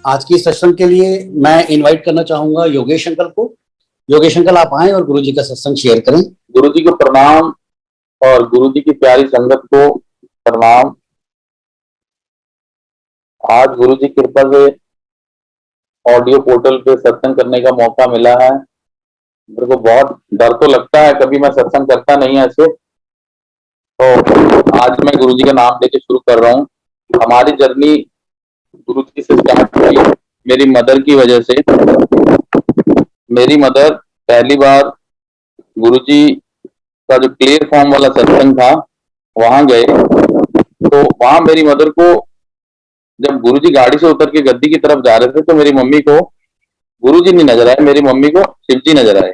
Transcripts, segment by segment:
आज की सत्संग के लिए मैं इनवाइट करना चाहूंगा योगेश अंकल को। योगेश अंकल आप आए और गुरु जी का सत्संग शेयर करें। गुरु जी को प्रणाम और गुरु जी की प्यारी संगत को प्रणाम। आज गुरु जी की कृपा से ऑडियो पोर्टल पे सत्संग करने का मौका मिला है। मेरे को बहुत डर तो लगता है, कभी मैं सत्संग करता नहीं ऐसे, तो आज मैं गुरु जी का नाम लेके शुरू कर रहा हूँ। हमारी जर्नी गुरु जी से स्टार्ट हुई मेरी मदर की वजह से। मेरी मदर पहली बार गुरु जी का जो क्लियर फॉर्म वाला सत्संग था वहां गए, तो वहां मेरी मदर को जब गुरु जी गाड़ी से उतर के गद्दी की तरफ जा रहे थे तो मेरी मम्मी को गुरु जी नहीं नजर आए, मेरी मम्मी को शिव जी नजर आए।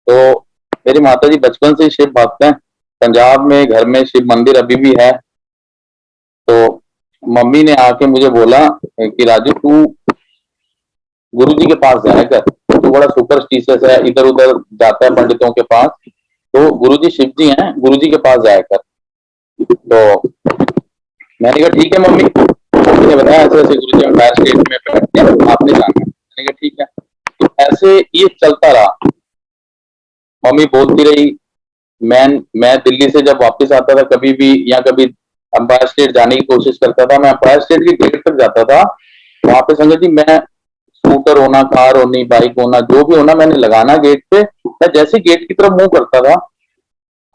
तो मेरी माता जी बचपन से शिव भक्त हैं, पंजाब में घर में शिव मंदिर अभी भी है। तो मम्मी ने आके मुझे बोला कि राजू तू गुरु जी के पास जाया कर, तू बड़ा सुपरस्टिशियस है, इधर उधर जाता है पंडितों के पास, तो गुरु जी शिव जी हैं, गुरु जी के पास जाया कर। तो मैंने कहा ठीक है मम्मी। मम्मी ने बताया ऐसे ऐसे गुरु जी एम्पायर स्टेट में बैठते हैं, आपने जाना है। मैंने कहा ठीक है। तो ऐसे ये चलता रहा, मम्मी बोलती रही। मैं दिल्ली से जब वापस आता था कभी भी या कभी एम्पायर स्टेट जाने की कोशिश करता था, मैं एम्पायर स्टेट की गेट तक जाता था। वहां पे संगत जी मैं स्कूटर होना, कार होनी, बाइक होना, जो भी होना, मैंने लगाना गेट पे। मैं जैसे गेट की तरफ मुंह करता था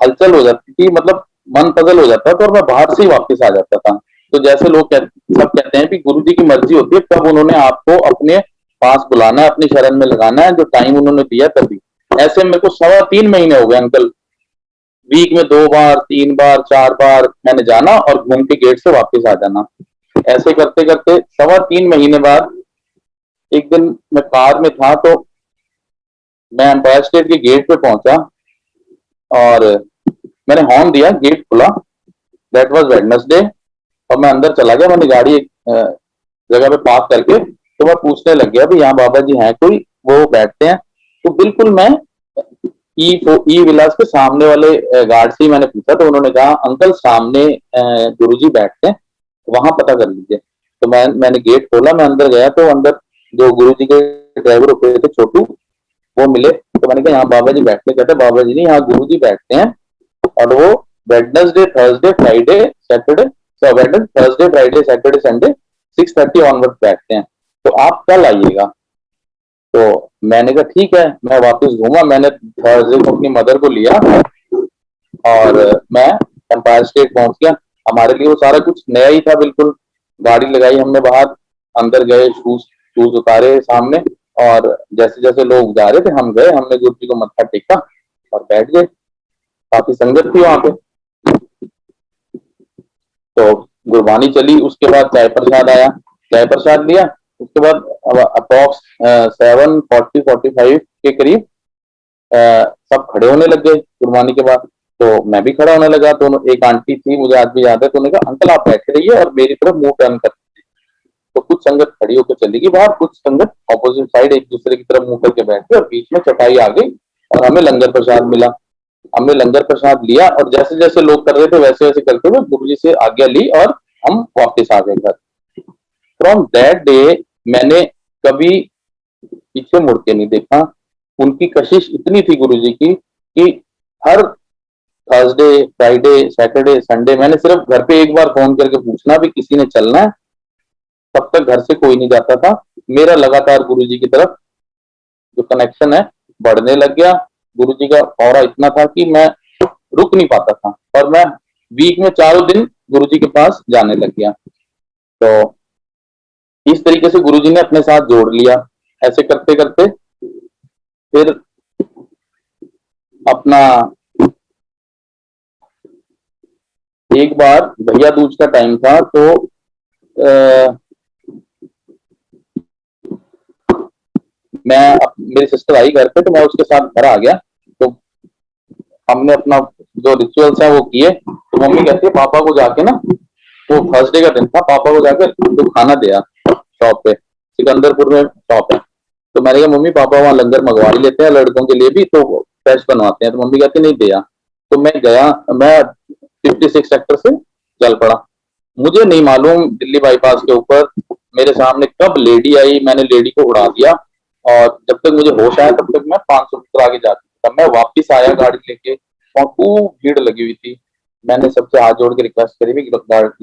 हलचल हो जाती थी, मतलब मन पजल हो जाता था और मैं बाहर से ही वापस आ जाता था। तो जैसे लोग सब कहते हैं कि गुरु जी की मर्जी होती है कब उन्होंने आपको अपने पास बुलाना है, अपनी शरण में लगाना है, जो टाइम उन्होंने दिया तभी। ऐसे मेरे को 3.25 महीने हो गए अंकल, वीक में 2 बार 3 बार 4 बार मैंने जाना और घूम के गेट से वापस आ जाना। ऐसे करते करते 3.25 महीने बाद एक दिन मैं कार में था, तो मैं एम्पायर स्टेट के गेट पे पहुंचा और मैंने हॉर्न दिया, गेट खुला। दैट वाज वेडनेसडे और मैं अंदर चला गया। मैंने गाड़ी एक जगह पे पार्क करके तो मैं पूछने लग गया भी यहाँ बाबा जी हैं कोई, वो बैठते हैं। तो बिल्कुल मैं ई विलास के सामने वाले गार्ड से ही मैंने पूछा, तो उन्होंने कहा अंकल सामने गुरुजी बैठते हैं, वहां पता कर लीजिए। तो मैंने गेट खोला, मैं अंदर गया तो अंदर जो गुरुजी के ड्राइवर हुए थे छोटू, वो मिले। तो मैंने कहा यहाँ बाबा जी बैठते, कहते बाबा जी नहीं यहाँ गुरु जी बैठते हैं और वो Wednesday Thursday Friday Saturday Thursday Friday Saturday Sunday 6:30 onward बैठते हैं, तो आप कल आइएगा। तो मैंने कहा ठीक है। मैं वापस घूमा, मैंने थर्सडे को अपनी मदर को लिया और मैं एम्पायर स्टेट पहुंच गया। हमारे लिए वो सारा कुछ नया ही था बिल्कुल। गाड़ी लगाई हमने बाहर, अंदर गए, शूज शूज उतारे सामने और जैसे जैसे लोग जा रहे थे हम गए, हमने गुरु जी को मत्था टेका और बैठ गए। काफी संगत थी वहां पे, तो गुरबानी चली। उसके बाद चाय प्रसाद आया, चाय प्रसाद लिया। उसके बाद अप्रॉक्स 7:40-45 के करीब सब खड़े होने लग गए गुरबानी के बाद। तो मैं भी खड़ा होने लगा। तो एक आंटी थी, मुझे आज भी याद है, तो उन्होंने कहा अंकल आप बैठे रहिए और मेरी तरफ मुंह टर्न कर। तो कुछ संगत खड़ी होकर चली गई बाहर, कुछ संगत ऑपोजिट साइड एक दूसरे की तरफ मुंह करके बैठ गई और बीच में चटाई आ गई और हमें लंगर प्रसाद मिला। हमने लंगर प्रसाद लिया और जैसे जैसे लोग कर रहे थे वैसे वैसे करते हुए गुरु जी से आज्ञा ली और हम वापस आ गए घर। फ्रॉम दैट डे मैंने कभी पीछे मुड़ के नहीं देखा। उनकी कशिश इतनी थी गुरु जी की कि हर थर्सडे फ्राइडे सैटरडे संडे मैंने सिर्फ घर पे एक बार फोन करके पूछना भी किसी ने चलना है, तब तक घर से कोई नहीं जाता था। मेरा लगातार गुरु जी की तरफ जो कनेक्शन है बढ़ने लग गया। गुरु जी का ऑरा इतना था कि मैं रुक नहीं पाता था और मैं वीक में 4 दिन गुरु जी के पास जाने लग गया। तो इस तरीके से गुरु जी ने अपने साथ जोड़ लिया। ऐसे करते करते फिर अपना एक बार भैया दूज का टाइम था, तो मेरी सिस्टर आई घर पे, तो मैं उसके साथ घर आ गया। तो हमने अपना जो रिचुअल्स है वो किए। तो मम्मी कहती है पापा को जाके ना, वो थर्सडे का दिन था, पापा को जाकर तो खाना दिया शॉप पे, सिकंदरपुर में शॉप है। तो मैंने कहा मम्मी पापा वहां लंगर मंगवा ही लेते हैं लड़कों के लिए भी, तो फ्रेश बनवाते हैं। तो मम्मी कहती नहीं दिया। तो मैं गया, मैं 56 सेक्टर से चल पड़ा। मुझे नहीं मालूम दिल्ली बाईपास के ऊपर मेरे सामने कब लेडी आई, मैंने लेडी को उड़ा दिया और जब तक मुझे होश आया तब तक मैं 500 मीटर आगे जा चुका था। मैं वापस आया गाड़ी लेके और खूब भीड़ लगी हुई थी। मैंने सबसे हाथ जोड़ के रिक्वेस्ट करी भी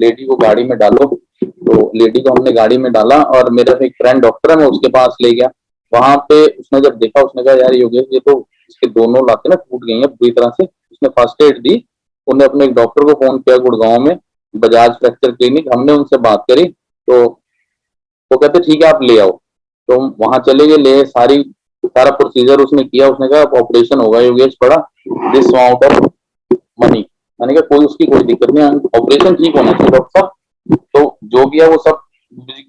लेडी को गाड़ी में डालो, तो लेडी को हमने गाड़ी में डाला और मेरा एक फ्रेंड डॉक्टर है, मैं उसके पास ले गया। वहां पे उसने जब देखा उसने कहा यार योगेश ये तो इसके दोनों लातें ना टूट गई हैं बुरी तरह से। उसने फर्स्ट एड दी। उन्होंने अपने एक डॉक्टर को फोन किया गुड़गांव में, बजाज फ्रैक्चर क्लिनिक। हमने उनसे बात करी तो वो कहते ठीक है आप ले आओ। तो हम वहां चले गए, ले सारा प्रोसीजर उसने किया। उसने कहा ऑपरेशन होगा योगेश बड़ा, दिस अमाउंट ऑफ मनी। मैंने कहा कोई उसकी कोई दिक्कत नहीं, ऑपरेशन ठीक होना चाहिए डॉक्टर साहब। तो जो भी है वो सब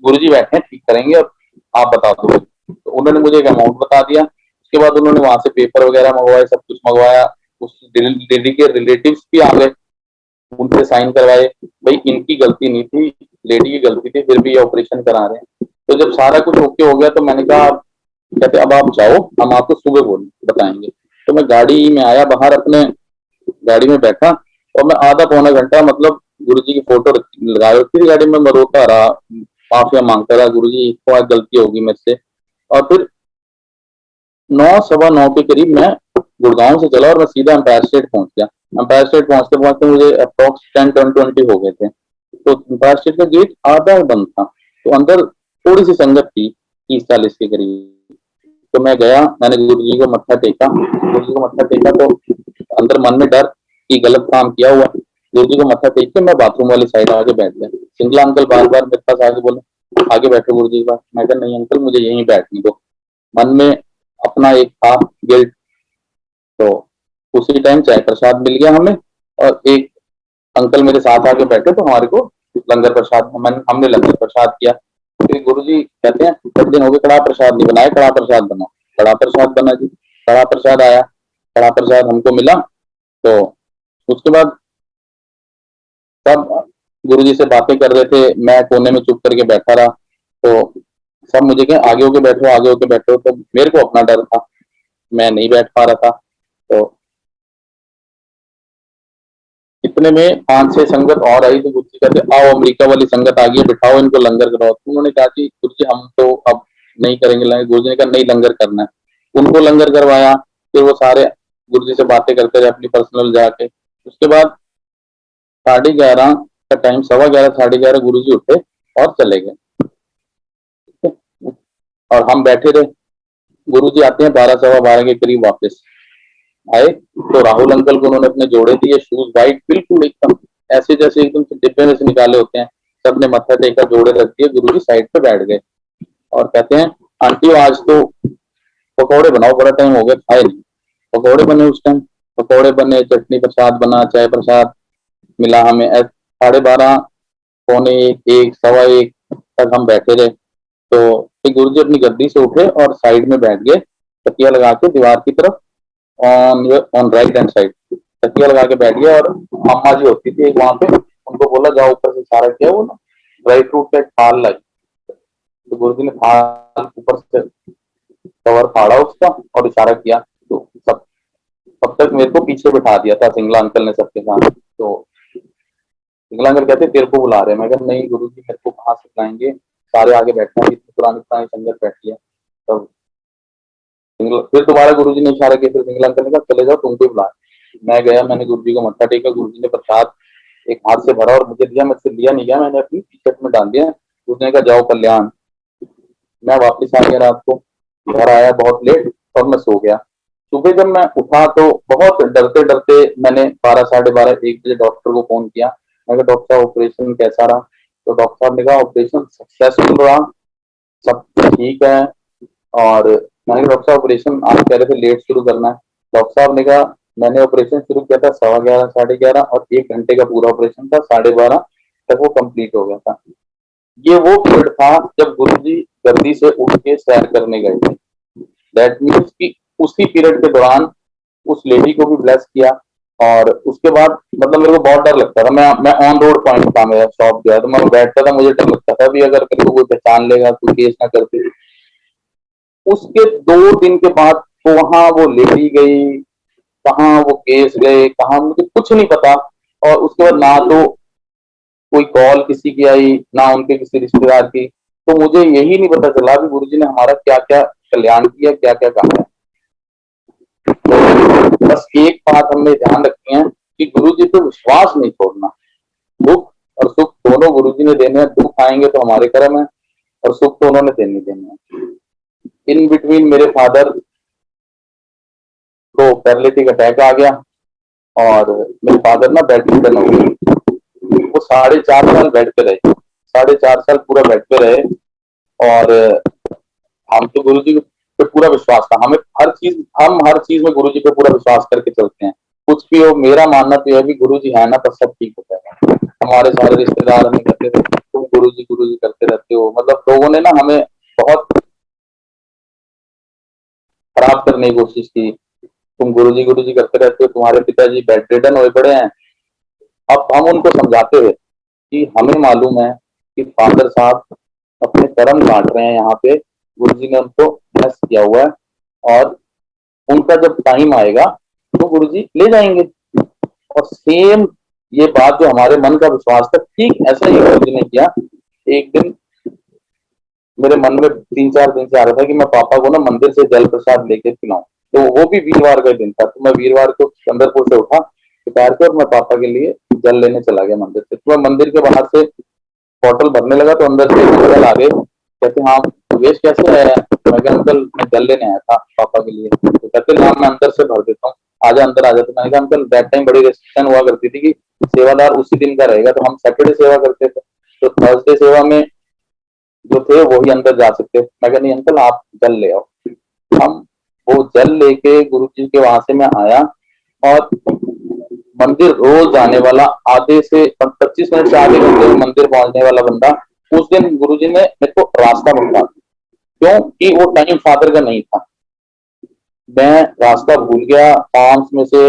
गुरुजी बैठे हैं ठीक करेंगे और आप बता दो। तो उन्होंने मुझे एक अमाउंट बता दिया। उसके बाद उन्होंने वहां से पेपर वगैरह मंगवाए, सब कुछ मंगवाया। उस लेडी के रिलेटिव्स भी आ गए, उनसे साइन करवाए। भाई इनकी गलती नहीं थी, लेडी की गलती थी, फिर भी ये ऑपरेशन करा रहे हैं। तो जब सारा कुछ ओके हो गया तो मैंने कहा कहते अब आप जाओ, हम आपको सुबह बताएंगे। तो मैं गाड़ी में आया, बाहर अपने गाड़ी में बैठा और मैं आधा पौना घंटा मतलब गुरुजी की फोटो लगा रखी थी गाड़ी में। मैं रोता रहा, माफिया मांगता रहा, गुरुजी को आज गलती होगी मुझसे। और फिर 9 सवा 9 के करीब मैं गुड़गांव से चला और मैं सीधा एम्पायर स्टेट पहुंच गया। एम्पायर स्टेट पहुंचते पहुंचते मुझे अप्रोक्स 10-20 हो गए थे। तो एम्पायर स्टेट का गेट आधा बंद था, तो अंदर थोड़ी सी संगत थी 30-40 के करीब। तो मैं गया, मैंने गुरु जी को मत्था टेका। गुरु जी को मत्था टेका तो अंदर मन में डर कि गलत काम किया हुआ। गुरु जी को मत्था टेक के मैं बाथरूम वाली साइड आके बैठ गया। सिंगला अंकल बार बार मेरे पास आके बोले आगे बैठो गुरु जी के पास। मैं कहा नहीं अंकल मुझे यहीं बैठने दो। मन में अपना एक था गिल्ट। तो उसी टाइम चाय प्रसाद मिल गया हमें और एक अंकल मेरे साथ आके बैठे तो हमारे को लंगर प्रसाद हमने लंगर प्रसाद किया। फिर गुरु जी कहते हैं कुछ दिन हो गए कड़ा प्रसाद नहीं बनाया, कड़ा प्रसाद बनाओ। कड़ा प्रसाद बना जी, कड़ा प्रसाद आया, कड़ा प्रसाद हमको मिला। तो उसके बाद सब गुरु जी से बातें कर रहे थे, मैं कोने में चुप करके बैठा रहा। तो सब मुझे कहे आगे होके बैठो आगे होके बैठो। तो मेरे को अपना डर था, मैं नहीं बैठ पा रहा था। तो इतने में 5-6 संगत और आई तो गुरु जी कहते आओ अमेरिका वाली संगत आ गई, बिठाओ इनको लंगर कराओ। तो उन्होंने कहा कि गुरु जी हम तो अब नहीं करेंगे लंगर। गुरु जी ने कहा नहीं लंगर करना है। उनको लंगर करवाया। फिर वो सारे गुरु जी से बातें करते रहे अपनी पर्सनल जाके। उसके बाद 11:30 का टाइम, 11:15 11:30 गुरु जी उठे और चले गए और हम बैठे रहे। गुरु जी आते हैं 12-12:15 के करीब वापस आए। तो राहुल अंकल को उन्होंने अपने जोड़े दिए, शूज वाइट बिल्कुल एकदम ऐसे जैसे एकदम से डिब्बे में से निकाले होते हैं। सबने मत्था टेका, जोड़े रख दिए, गुरु जी साइड पे बैठ गए और कहते हैं आंटी आज तो पकौड़े बनाओ, बड़ा टाइम हो गया खाए नहीं। पकौड़े बने उस टाइम, पकौड़े बने, चटनी प्रसाद बना, चाय प्रसाद मिला हमें। 12:30 पौने 1 1:15 तक हम बैठे रहे। तो फिर गुरु जी अपनी गद्दी से उठे और साइड में बैठ गए, तकिया लगा के दीवार की तरफ, ऑन राइट हैंड साइड तकिया लगा के बैठ गया। और अम्मा जी होती थी एक वहां पे, उनको बोला जाओ ऊपर से इशारा किया, वो ना ड्राई फ्रूट का एक थाल लाई। तो गुरु जी ने थाल ऊपर से कवर फाड़ा उसका और इशारा किया। तो तब तक मेरे को पीछे बिठा दिया था सिंगला अंकल ने सबके साथ। तो सिंगला अंकल कहते तेरे को बुला रहे हैं। मैं कहा नहीं गुरु जी मेरे को कहाँ से बुलाएंगे, सारे आगे बैठे हैं, इतनी पुरानी पुरानी संगत बैठी है। तब फिर दोबारा गुरु जी ने इशारा किया। फिर सिंगला अंकल ने कहा चले जाओ तुमको बुला। मैं गया, मैंने गुरु जी को मत्था टेका। गुरु जी ने प्रसाद एक हाथ से भरा और मुझे दिया। मुझसे लिया नहीं गया, मैंने अपनी टी शर्ट में डाल दिया। उसने कहा जाओ कल्याण। मैं वापस आ गया रात को, घर आया बहुत लेट और मैं सो गया। सुबह जब मैं उठा तो बहुत डरते डरते मैंने 12-12:30 1 बजे डॉक्टर को फोन किया। मैं कहा डॉक्टर साहब ऑपरेशन कैसा रहा? तो डॉक्टर साहब ने कहा ऑपरेशन सक्सेसफुल रहा, सब ठीक है। और मैंने कहा डॉक्टर साहब ऑपरेशन आप कह रहे थे लेट शुरू करना है। डॉक्टर साहब ने कहा मैंने ऑपरेशन शुरू किया था 11:15 11:30 और 1 घंटे का पूरा ऑपरेशन था, 12:30 तक वो कंप्लीट हो गया था। ये वो पीरियड था जब गुरुजी गद्दी से उठ के सैर करने गए थे। दैट मीन्स कि उसी पीरियड के दौरान उस लेडी को भी ब्लेस किया। और उसके बाद मतलब मेरे को बहुत डर लगता था। मैं ऑन रोड पॉइंट था, मेरा शॉप गया तो मैं बैठता था, मुझे डर लगता था भी अगर मेरे को कोई पहचान लेगा, कोई केस ना करते। उसके 2 दिन के बाद तो वहां वो लेडी गई, कहाँ वो केस गए, कहाँ मुझे कुछ नहीं पता। और उसके बाद ना तो कोई कॉल किसी की आई, ना उनके किसी रिश्तेदार की। तो मुझे यही नहीं पता चला कि गुरुजी ने हमारा क्या क्या कल्याण किया, क्या क्या कहा है। तो बस एक बात हमने ध्यान रखी है कि गुरुजी पे विश्वास नहीं छोड़ना। दुख और सुख दोनों गुरुजी ने देने हैं। दुख आएंगे तो हमारे कर्म है और सुख तो उन्होंने देने देने हैं। इन बिटवीन मेरे फादर को पैरालिटिक अटैक आ गया और मेरे फादर ना बेड रिडन हो गए। वो 4.5 साल बेड पे रहे, 4.5 साल पूरा बेड पे रहे। और हम तो गुरुजी पे पूरा विश्वास था, हमें हम हर चीज में गुरुजी पे पूरा विश्वास करके चलते हैं। कुछ भी हो, मेरा मानना तो यह है कि गुरुजी है ना तो सब ठीक हो जाएगा। हमारे सारे रिश्तेदार हमें कहते थे तुम गुरुजी करते रहते हो, मतलब लोगों ने ना हमें बहुत खराब करने की कोशिश की। तुम गुरुजी करते रहते हो, तुम्हारे पिताजी बेड रिडन हुए पड़े हैं। अब हम उनको समझाते हुए कि हमें मालूम है कि फादर साहब अपने कर्म काट रहे हैं यहाँ पे, गुरुजी ने उनको ब्लेस किया हुआ है और उनका जब टाइम आएगा तो गुरुजी ले जाएंगे। और सेम ये बात जो हमारे मन का विश्वास था, ठीक ऐसा ही गुरुजी ने किया। एक दिन मेरे मन में 3-4 दिन से आ रहा था कि मैं पापा को ना मंदिर से जल प्रसाद लेके पिलाऊं। तो वो भी वीरवार का दिन था, तो मैं वीरवार को चंद्रपुर से उठा दोपहर को और मैं पापा के लिए जल लेने चला गया मंदिर से। तो मैं मंदिर के बाहर से बॉटल भरने लगा तो अंदर से अंकल आ गए, कहते हाँ वेश कैसे आया? मैं कहा अंकल मैं जल लेने आया था पापा के लिए। तो कहते हाँ मैं अंदर से भर देता हूँ, आजा अंदर आ जाते। मैंने कहा अंकल दैट टाइम बड़ी रेस्ट्रिक्शन हुआ करती थी कि सेवादार उसी दिन का रहेगा, तो हम सैटरडे सेवा करते थे, तो थर्सडे सेवा में जो थे वही अंदर जा सकते। मैं कहा नहीं अंकल आप जल ले आओ। हम वो जल लेके गुरु जी के वहां से मैं आया और मंदिर रोज जाने वाला, आधे से 25 मिनट से आधे घंटे में मंदिर पहुंचने वाला बंदा, उस दिन गुरुजी ने मेरे को रास्ता बता दिया। क्यों कि वो टाइम फादर का नहीं था। मैं रास्ता भूल गया, आर्म्स में से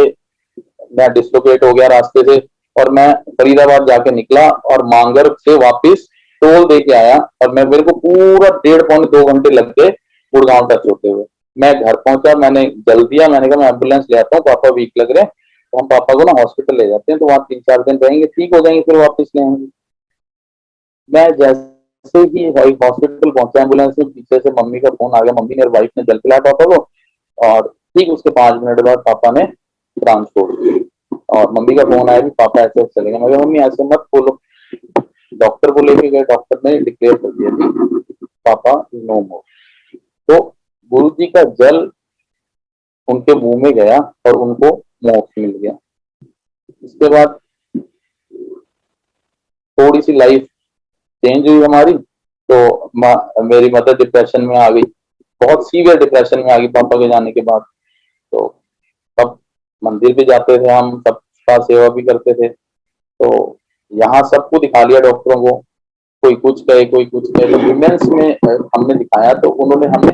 मैं डिस्लोकेट हो गया रास्ते से और मैं फरीदाबाद जाके निकला और मांगर से वापस टोल दे के आया और मेरे को पूरा 1.5-2 घंटे लग गए गुड़गांव टच होते हुए। मैं घर पहुंचा, मैंने जल दिया, मैंने कहा मैं एम्बुलेंस ले आता हूँ, पापा वीक लग रहे हैं, तो हम पापा को ना हॉस्पिटल ले जाते हैं, तो वहां 3-4 दिन रहेंगे, ठीक हो जाएंगे, फिर वापस ले आएंगे। मैं जैसे ही हॉस्पिटल पहुंचा एम्बुलेंस में, पीछे से मम्मी का फोन आ गया, मम्मी ने और वाइफ ने जल पिलाया पापा को और ठीक उसके 5 मिनट बाद पापा ने प्राण छोड़ दिए। और मम्मी का फोन आया कि पापा ऐसे चले गए। मैं कहा मम्मी ऐसे मत बोलो, डॉक्टर को लेके गए, डॉक्टर ने डिक्लेयर कर दिया कि पापा नो मोर। तो गुरु जी का जल उनके मुंह में गया और उनको मोक्ष मिल गया। इसके बाद थोड़ी सी लाइफ चेंज हुई हमारी, तो मेरी मदर डिप्रेशन में आ गई, बहुत सीवियर डिप्रेशन में आ गई पापा के जाने के बाद। तो तब मंदिर भी जाते थे हम, सबका सेवा भी करते थे, तो यहाँ सबको दिखा लिया डॉक्टरों को, कोई कुछ कहे कोई कुछ कहे। तो विमेंस में हमने दिखाया तो उन्होंने हमें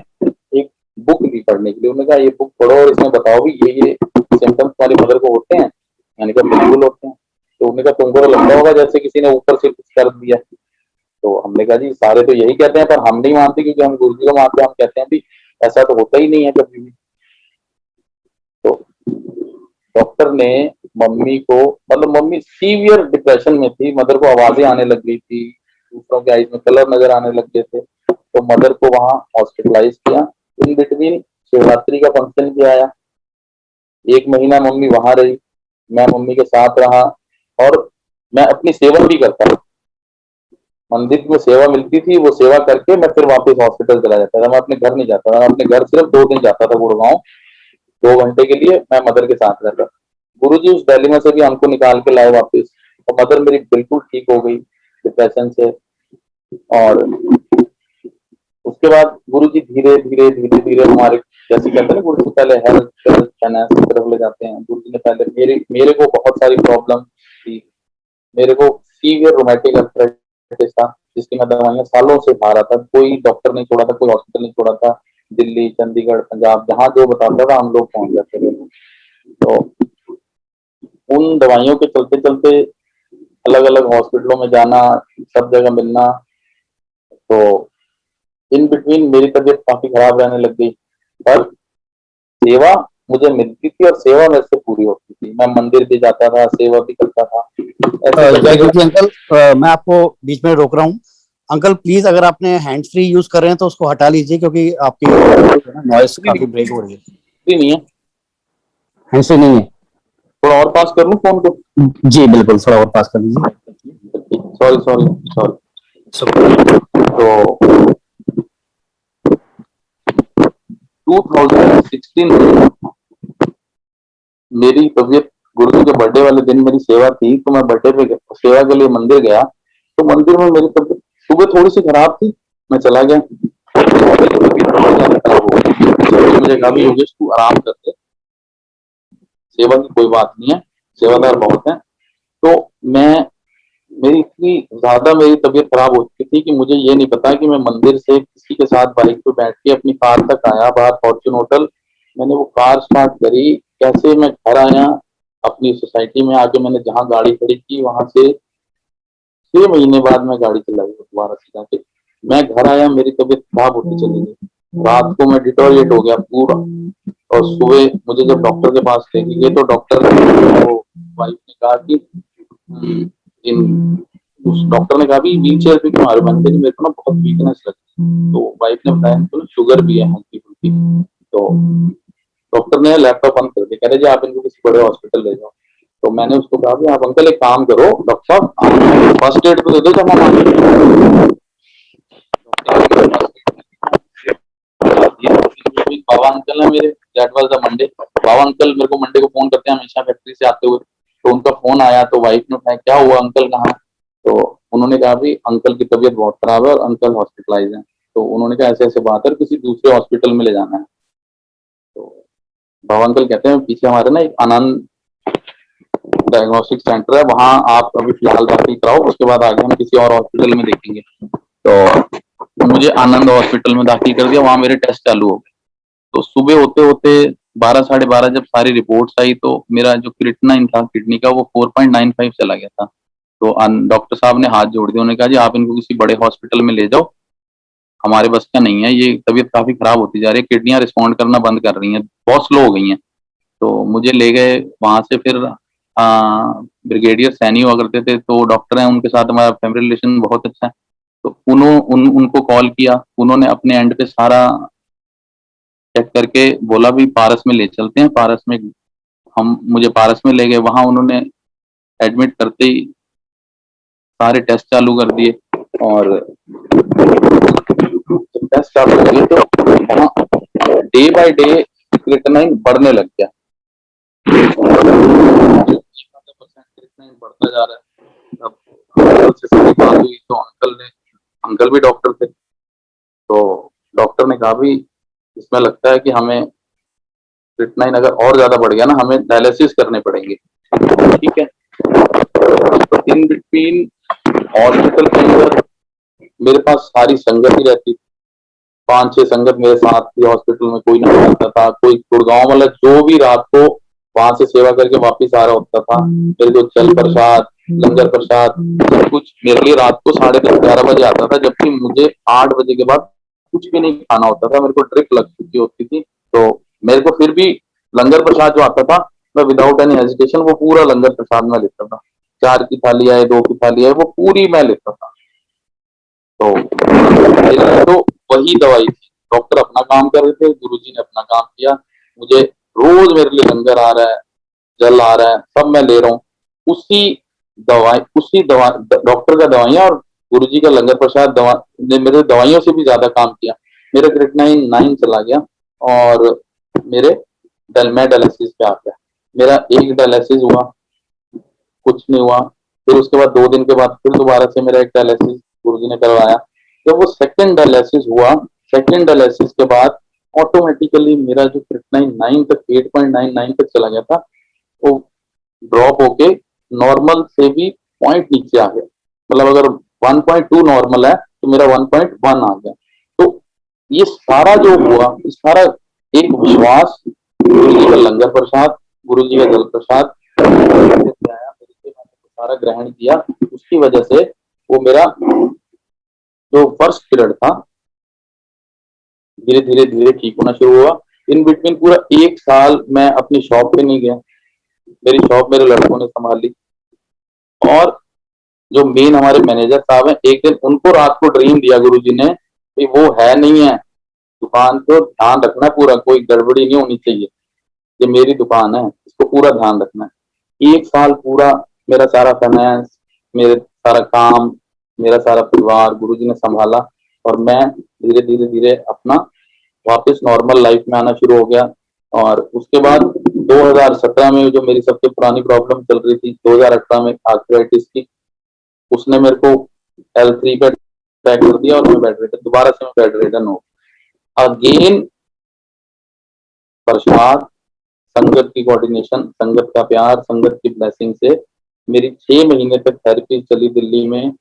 एक बुक दी पढ़ने के लिए। उन्होंने कहा ये बुक पढ़ो और इसमें बताओ भी ये सिम्टम्स हमारी मदर को होते हैं। मैंने कहा बिल्कुल होते हैं। तो उन्होंने कहा तुमको तो लगता होगा जैसे किसी ने ऊपर से कुछ कर दिया। तो हमने कहा जी सारे तो यही कहते हैं पर हम नहीं मानते, क्योंकि हम गुरु जी को मानते हैं। हम कहते हैं भी ऐसा तो होता ही नहीं है कभी भी। तो डॉक्टर ने मम्मी को, मतलब मम्मी सीवियर डिप्रेशन में थी, मदर को आवाजें आने लग गई थी, दूसरों के आईज में कलर नजर आने लग गए थे, तो मदर को वहां हॉस्पिटलाइज किया। इन बिटवीन शिवरात्रि का फंक्शन भी आया, 1 महीना मम्मी वहां रही, मैं मम्मी के साथ रहा और मैं अपनी सेवा भी करता था। मंदिर में सेवा मिलती थी, वो सेवा करके मैं फिर वापस हॉस्पिटल चला जाता था। मैं अपने घर नहीं जाता था, मैं अपने घर सिर्फ 2 दिन जाता था गुड़गांव, 2 घंटे के लिए मैं मदर के साथ रहता। गुरुजी उस डायलेमा से भी हमको निकाल के लाए वापस और मदर मेरी बिल्कुल ठीक हो गई डिप्रेशन से। और उसके बाद गुरुजी धीरे धीरे धीरे धीरे हमारे, जैसे कहते हैं ना गुरुजी पहले हेल्थ फाइनेंस की तरफ ले जाते हैं। गुरुजी ने पहले मेरे को बहुत सारी प्रॉब्लम थी। मेरे को सीवियर रोमैटिक अर्थराइटिस था, जिसकी मैं दवाइयां सालों से खा रहा था, कोई डॉक्टर नहीं छोड़ा था, कोई हॉस्पिटल नहीं छोड़ा था, दिल्ली चंडीगढ़ पंजाब जहां जो बताता था हम लोग पहुंच जाते थे। तो उन दवाइयों के चलते चलते अलग अलग हॉस्पिटलों में जाना, सब जगह मिलना, तो इन बिटवीन मेरी तबीयत काफी खराब रहने लग गई। पर सेवा मुझे मिलती थी और सेवा मेरे से पूरी होती थी। मैं मंदिर भी जाता था, सेवा भी करता था। जय गुरु जी अंकल, मैं आपको बीच में रोक रहा हूँ। अंकल प्लीज अगर आपने हैंड फ्री यूज कर रहे हैं तो उसको हटा लीजिए, क्योंकि आपकी नॉइस काफी ब्रेक हो रही है। फ्री नहीं है, हैंड फ्री नहीं है? थोड़ा और पास कर लूं फोन को? जी बिल्कुल, थोड़ा और पास कर लीजिए। Sorry sorry sorry. तो 2016 में मेरी तबीयत, गुरु जी के बर्थडे वाले दिन मेरी सेवा थी, तो मैं बर्थडे पे सेवा के लिए मंदिर गया। तो मंदिर में मेरी तबीयत सुबह थोड़ी सी खराब थी, मैं चला गया, मुझे कहा भी योगेश तू आराम करते, सेवा की कोई बात नहीं है, सेवादार बहुत है। तो मेरी इतनी ज्यादा मेरी तबीयत खराब हो चुकी थी कि मुझे ये नहीं पता कि मैं मंदिर से किसी के साथ बाइक पे बैठ के अपनी कार तक आया, बाहर फॉर्च्यून होटल, मैंने वो कार स्टार्ट करी, कैसे मैं घर आया, अपनी सोसाइटी में आके मैंने जहाँ गाड़ी खड़ी की वहां से 6 महीने बाद मैं गाड़ी चलाई दोबारा से जाके, मैं घर आया, मेरी तबीयत खराब होती चली गई, रात को मैं डिटोरिएट हो गया पूरा। और सुबह मुझे जब डॉक्टर के पास लेके गए तो डॉक्टर वाइफ ने कहा कि इन उस डॉक्टर ने कहा भी व्हील चेयर पे क्यों आ रहे हो? मैंने कहा मेरे को ना बहुत वीकनेस लगती। तो वाइफ ने बताया तो ना शुगर भी है हल्की फुल्की। तो डॉक्टर ने लैपटॉप बंद कर दिया, कह रहे जी आप इनको किसी बड़े हॉस्पिटल ले जाओ। तो मैंने उसको कहा भी आप अंकल एक काम करो डॉक्टर साहब, फर्स्ट एड तो दे दो जब हम बाबा अंकल है मेरे, that was the Monday. Baba uncle मेरे को मंडे को फोन करते हैं हमेशा फैक्ट्री से आते हुए। तो उनका फोन आया तो वाइफ ने उठाया, क्या हुआ अंकल कहाँ? तो उन्होंने कहा भी अंकल की तबीयत बहुत खराब है और अंकल हॉस्पिटलाइज है। तो उन्होंने कहा ऐसे ऐसे बात है, किसी दूसरे हॉस्पिटल में ले जाना है। तो बाबा अंकल कहते हैं पीछे हमारे ना एक आनंद डायग्नोस्टिक सेंटर है, वहां आप अभी फिलहाल दाखिल कराओ, उसके बाद आगे हम किसी और हॉस्पिटल में देखेंगे। तो मुझे आनंद हॉस्पिटल में दाखिल कर दिया, वहां मेरे टेस्ट चालू हो गए। तो सुबह होते होते 12 साढ़े 12 जब सारी रिपोर्ट्स आई तो मेरा जो क्रिएटिनिन था किडनी का वो 4.95 चला गया था। तो डॉक्टर साहब ने हाथ जोड़ दिया, उन्होंने कहा जी आप इनको किसी बड़े हॉस्पिटल में ले जाओ, हमारे बस का नहीं है, ये तबीयत काफी खराब होती जा रही है, किडनियां रिस्पॉन्ड करना बंद कर रही हैं, बहुत स्लो हो गई हैं। तो मुझे ले गए वहां से, फिर ब्रिगेडियर सैनी हुआ करते थे, तो डॉक्टर हैं उनके साथ हमारा फैमिली रिलेशन बहुत अच्छा है। तो उनको कॉल किया, उन्होंने अपने एंड पे सारा चेक करके बोला भी पारस में ले चलते हैं। पारस में हम मुझे पारस में ले गए, वहां उन्होंने एडमिट करते ही सारे टेस्ट चालू कर दिए। और टेस्ट चालू किए तो वहाँ डे बाय डे क्रिएटिनिन बढ़ने लग गया, क्रिएटिनिन बढ़ता जा रहा है। अब अंकल से सारी बात हुई तो अंकल भी डॉक्टर थे, तो डॉक्टर ने कहा भी इसमें लगता है कि हमें क्रिएटिनिन अगर और ज्यादा बढ़ गया ना हमें डायलिसिस करने पड़ेंगे। ठीक है, तो इन बिटवीन हॉस्पिटल के अंदर मेरे पास सारी संगत ही रहती थी, 5-6 संगत मेरे साथ थी हॉस्पिटल में, कोई नहीं आता था, कोई गुड़गांव वाला जो भी रात को वहां से सेवा करके वापिस आ रहा होता था, मेरे को जल प्रसाद लंगर प्रसाद सब कुछ मेरे लिए रात को 10:30-11 बजे आता था, जबकि मुझे 8 बजे के बाद कुछ भी नहीं खाना होता था, मेरे को ड्रिप लग चुकी होती थी। तो मेरे को फिर भी लंगर प्रसाद जो आता था मैं विदाउट एनी हेजिटेशन वो पूरा लंगर प्रसाद में लेता था, 4 की थाली आए 2 की थाली आए वो पूरी मैं लेता था। तो तो वही दवाई थी, डॉक्टर अपना काम कर रहे थे, गुरुजी ने अपना काम किया, मुझे रोज मेरे लिए लंगर आ रहा है, जल आ रहा है, सब मैं ले रहा हूँ, उसी दवा डॉक्टर का दवाइयाँ और गुरुजी का लंगर प्रसाद दवा ने मेरे दवाइयों से भी ज्यादा काम किया। मेरा क्रिएटिनिन 9 चला गया और मैं डायलिसिस पे आ गया। मेरा एक डायलिसिस हुआ, कुछ नहीं हुआ, फिर उसके बाद 2 दिन के बाद फिर दोबारा से मेरा एक डायलिसिस गुरुजी ने करवाया। जब वो सेकंड डायलिसिस हुआ, सेकंड डायलिसिस के बाद ऑटोमेटिकली मेरा जो क्रिएटिनिन 9 तक 8.99 तक चला गया था वो ड्रॉप होके नॉर्मल से भी पॉइंट नीचे आ गया। मतलब अगर 1.2 नॉर्मल है तो मेरा 1.1 आ गया। तो ये सारा जो हुआ, इस सारा एक विश्वास, गुरु जी का लंगर प्रसाद, गुरु जी का जल प्रसाद सारा ग्रहण किया, उसकी वजह से वो मेरा जो फर्स्ट पीरियड था धीरे धीरे धीरे ठीक होना शुरू हुआ। इन बिटवीन पूरा 1 साल मैं अपनी शॉप पे नहीं गया, मेरी शॉप मेरे लड़कों ने संभाल ली। और जो मेन हमारे मैनेजर साहब हैं, एक दिन उनको रात को ड्रीम दिया गुरुजी ने कि वो है नहीं है, दुकान को ध्यान रखना पूरा, कोई गड़बड़ी नहीं होनी चाहिए, ये मेरी दुकान है, इसको पूरा ध्यान रखना है। 1 साल पूरा मेरा सारा फाइनेंस, मेरे सारा काम, मेरा सारा परिवार गुरुजी ने संभाला और मैं धीरे धीरे धीरे अपना वापस नॉर्मल लाइफ में आना शुरू हो गया। और उसके बाद 2017 में जो मेरी सबसे पुरानी प्रॉब्लम चल रही थी, 2018 में आर्थराइटिस की, उसने मेरे को L3 पे अटैक कर दिया और मैं बेड रिडन, दोबारा से मैं बेड रिडन हो अगेन। प्रसाद, संगत की कोऑर्डिनेशन, संगत का प्यार, संगत की ब्लेसिंग से मेरी 6 महीने तक थेरेपी चली दिल्ली में।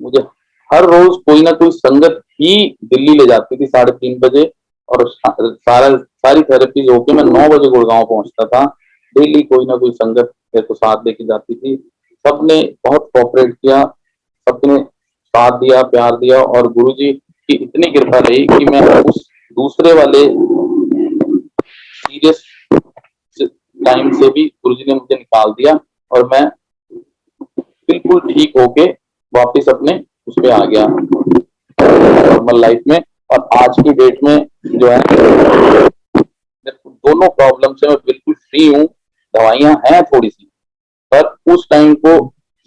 मुझे हर रोज कोई ना कोई संगत ही दिल्ली ले जाती थी 3:30 बजे, और सारी थेरेपीज होके मैं 9 बजे गुड़गांव पहुंचता था। डेली कोई ना कोई संगत मेरे को साथ लेके जाती थी। सबने बहुत कोऑपरेट किया, सबने साथ दिया, प्यार दिया, और गुरुजी की इतनी कृपा रही कि मैं उस दूसरे वाले सीरियस टाइम से भी गुरुजी ने मुझे निकाल दिया और मैं बिल्कुल ठीक होके वापस अपने उस पे आ गया नॉर्मल लाइफ में। और आज की डेट में जो है दोनों प्रॉब्लम से मैं बिल्कुल फ्री हूँ। दवाइयां हैं थोड़ी सी, पर उस टाइम को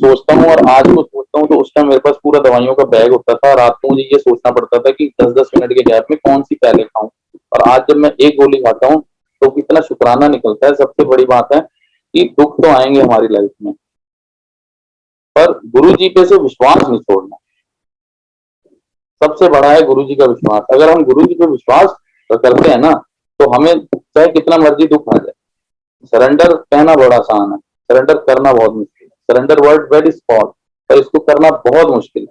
सोचता हूँ और आज को सोचता हूँ तो उस टाइम मेरे पास पूरा दवाइयों का बैग होता था। रात को मुझे ये सोचना पड़ता था कि 10-10 मिनट के गैप में कौन सी पहले खाऊं, और आज जब मैं एक गोली खाता हूँ तो कितना शुक्राना निकलता है। सबसे बड़ी बात है कि दुख तो आएंगे हमारी लाइफ में, पर गुरु जी पे से विश्वास नहीं छोड़ना। सबसे बड़ा है गुरु जी का विश्वास। अगर हम गुरु जी पे विश्वास करते हैं ना, तो हमें चाहे कितना मर्जी दुख आ जाए, सरेंडर कहना बड़ा आसान है, सरेंडर करना बहुत मुश्किल है। सरेंडर वर्ड वेरी स्मॉल, पर इसको करना बहुत मुश्किल है।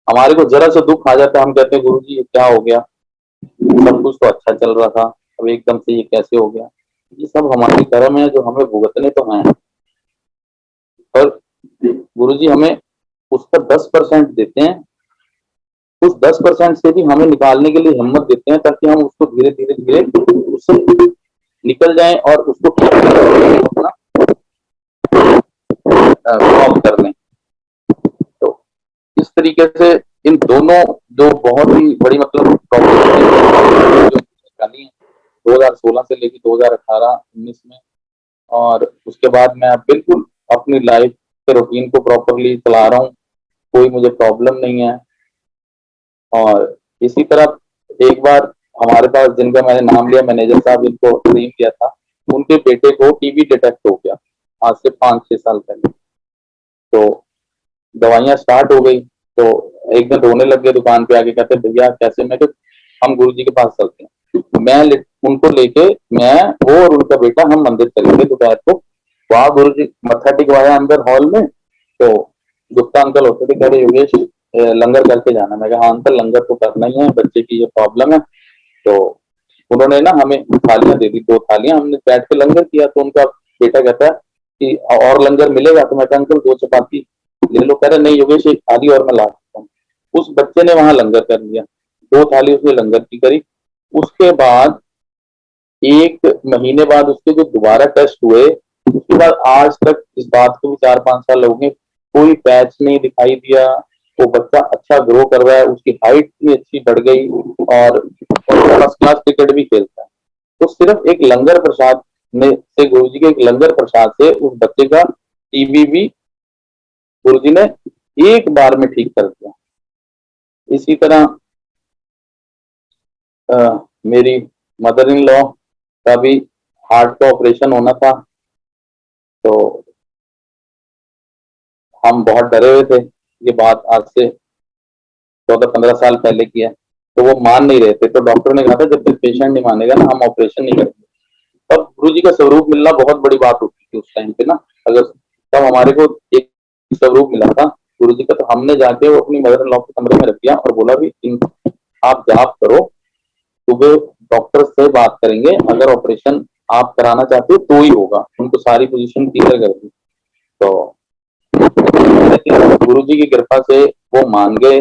हमारे को जरा सा दुख आ जाता है, हम कहते हैं गुरु जी ये क्या हो गया, सब कुछ तो अच्छा चल रहा था, अब एकदम से ये कैसे हो गया। ये सब हमारी कर्म है जो हमें भुगतने तो हैं, पर गुरु जी हमें उसका 10% देते हैं। उस 10% से भी हमें निकालने के लिए हिम्मत देते हैं, ताकि हम उसको धीरे धीरे धीरे उससे निकल जाएं और उसको अपना ड्रॉप कर लें। तो इस तरीके से इन दोनों जो बहुत ही बड़ी मतलब प्रॉब्लम निकाली है 2016 से लेकर 2018-19 में, और उसके बाद मैं बिल्कुल अपनी लाइफ के रूटीन को प्रॉपरली चला रहा हूँ, कोई मुझे प्रॉब्लम नहीं है। और इसी तरह एक बार हमारे पास, जिनका मैंने नाम लिया मैनेजर साहब, जिनको ड्रीम किया था, उनके बेटे को टीबी डिटेक्ट हो गया आज से 5-6 साल पहले। तो दवाइयां स्टार्ट हो गई, तो एक दिन रोने लग गए दुकान पे आके, कहते भैया कैसे। मैं हम गुरु जी के पास चलते हैं। उनको लेके मैं, वो और उनका बेटा, हम मंदिर चलेंगे दोपहर को। वहां गुरु जी मत्था टिकवाया अंदर हॉल में, तो गुप्ता अंकल होते थे, कह रहे योगेश लंगर करके जाना। मैं कहा हाँ अंकल लंगर तो करना ही है, बच्चे की ये प्रॉब्लम है। तो उन्होंने ना हमें थालियां दे दी, 2 थालियां, हमने बैठ के लंगर किया। तो उनका बेटा कहता है कि और लंगर मिलेगा, तो मैं कहा अंकल 2 चपाती ले लो। कह रहे नहीं योगेश एक थाली और मैं ला सकता हूँ। उस बच्चे ने वहां लंगर कर लिया, 2 थाली उसने लंगर की करी। उसके बाद 1 महीने बाद उसके जो दोबारा टेस्ट हुए, उसके बाद आज तक इस बात को भी 4-5 साल हो गए, कोई पैच नहीं दिखाई दिया। वो बच्चा अच्छा ग्रो कर रहा है, उसकी हाइट भी अच्छी बढ़ गई, और फर्स्ट क्लास क्रिकेट भी खेलता है। तो सिर्फ एक लंगर प्रसाद में से, गुरु जी के एक लंगर प्रसाद से, उस बच्चे का टीबी भी गुरु जी ने एक बार में ठीक कर दिया। इसी तरह मेरी मदर इन लॉ का भी हार्ट का ऑपरेशन होना था, तो हम बहुत डरे हुए थे। ये बात आज से 14-15 साल पहले की है। तो वो मान नहीं रहे थे, तो डॉक्टर ने कहा था जब तक पेशेंट नहीं मानेगा ना, हम ऑपरेशन नहीं करेंगे। तब गुरु जी का स्वरूप मिलना बहुत बड़ी बात होती थी उस टाइम पे ना। अगर तब हमारे को एक स्वरूप मिला था गुरु जी का, तो हमने जाके वो अपनी मदर इन लॉ के कमरे में रख दिया और बोला भी आप जाप करो, सुबह डॉक्टर से बात करेंगे, अगर ऑपरेशन आप कराना चाहते हो तो ही होगा। उनको सारी पोजीशन क्लियर कर दी। तो गुरु जी की कृपा से वो मान गए,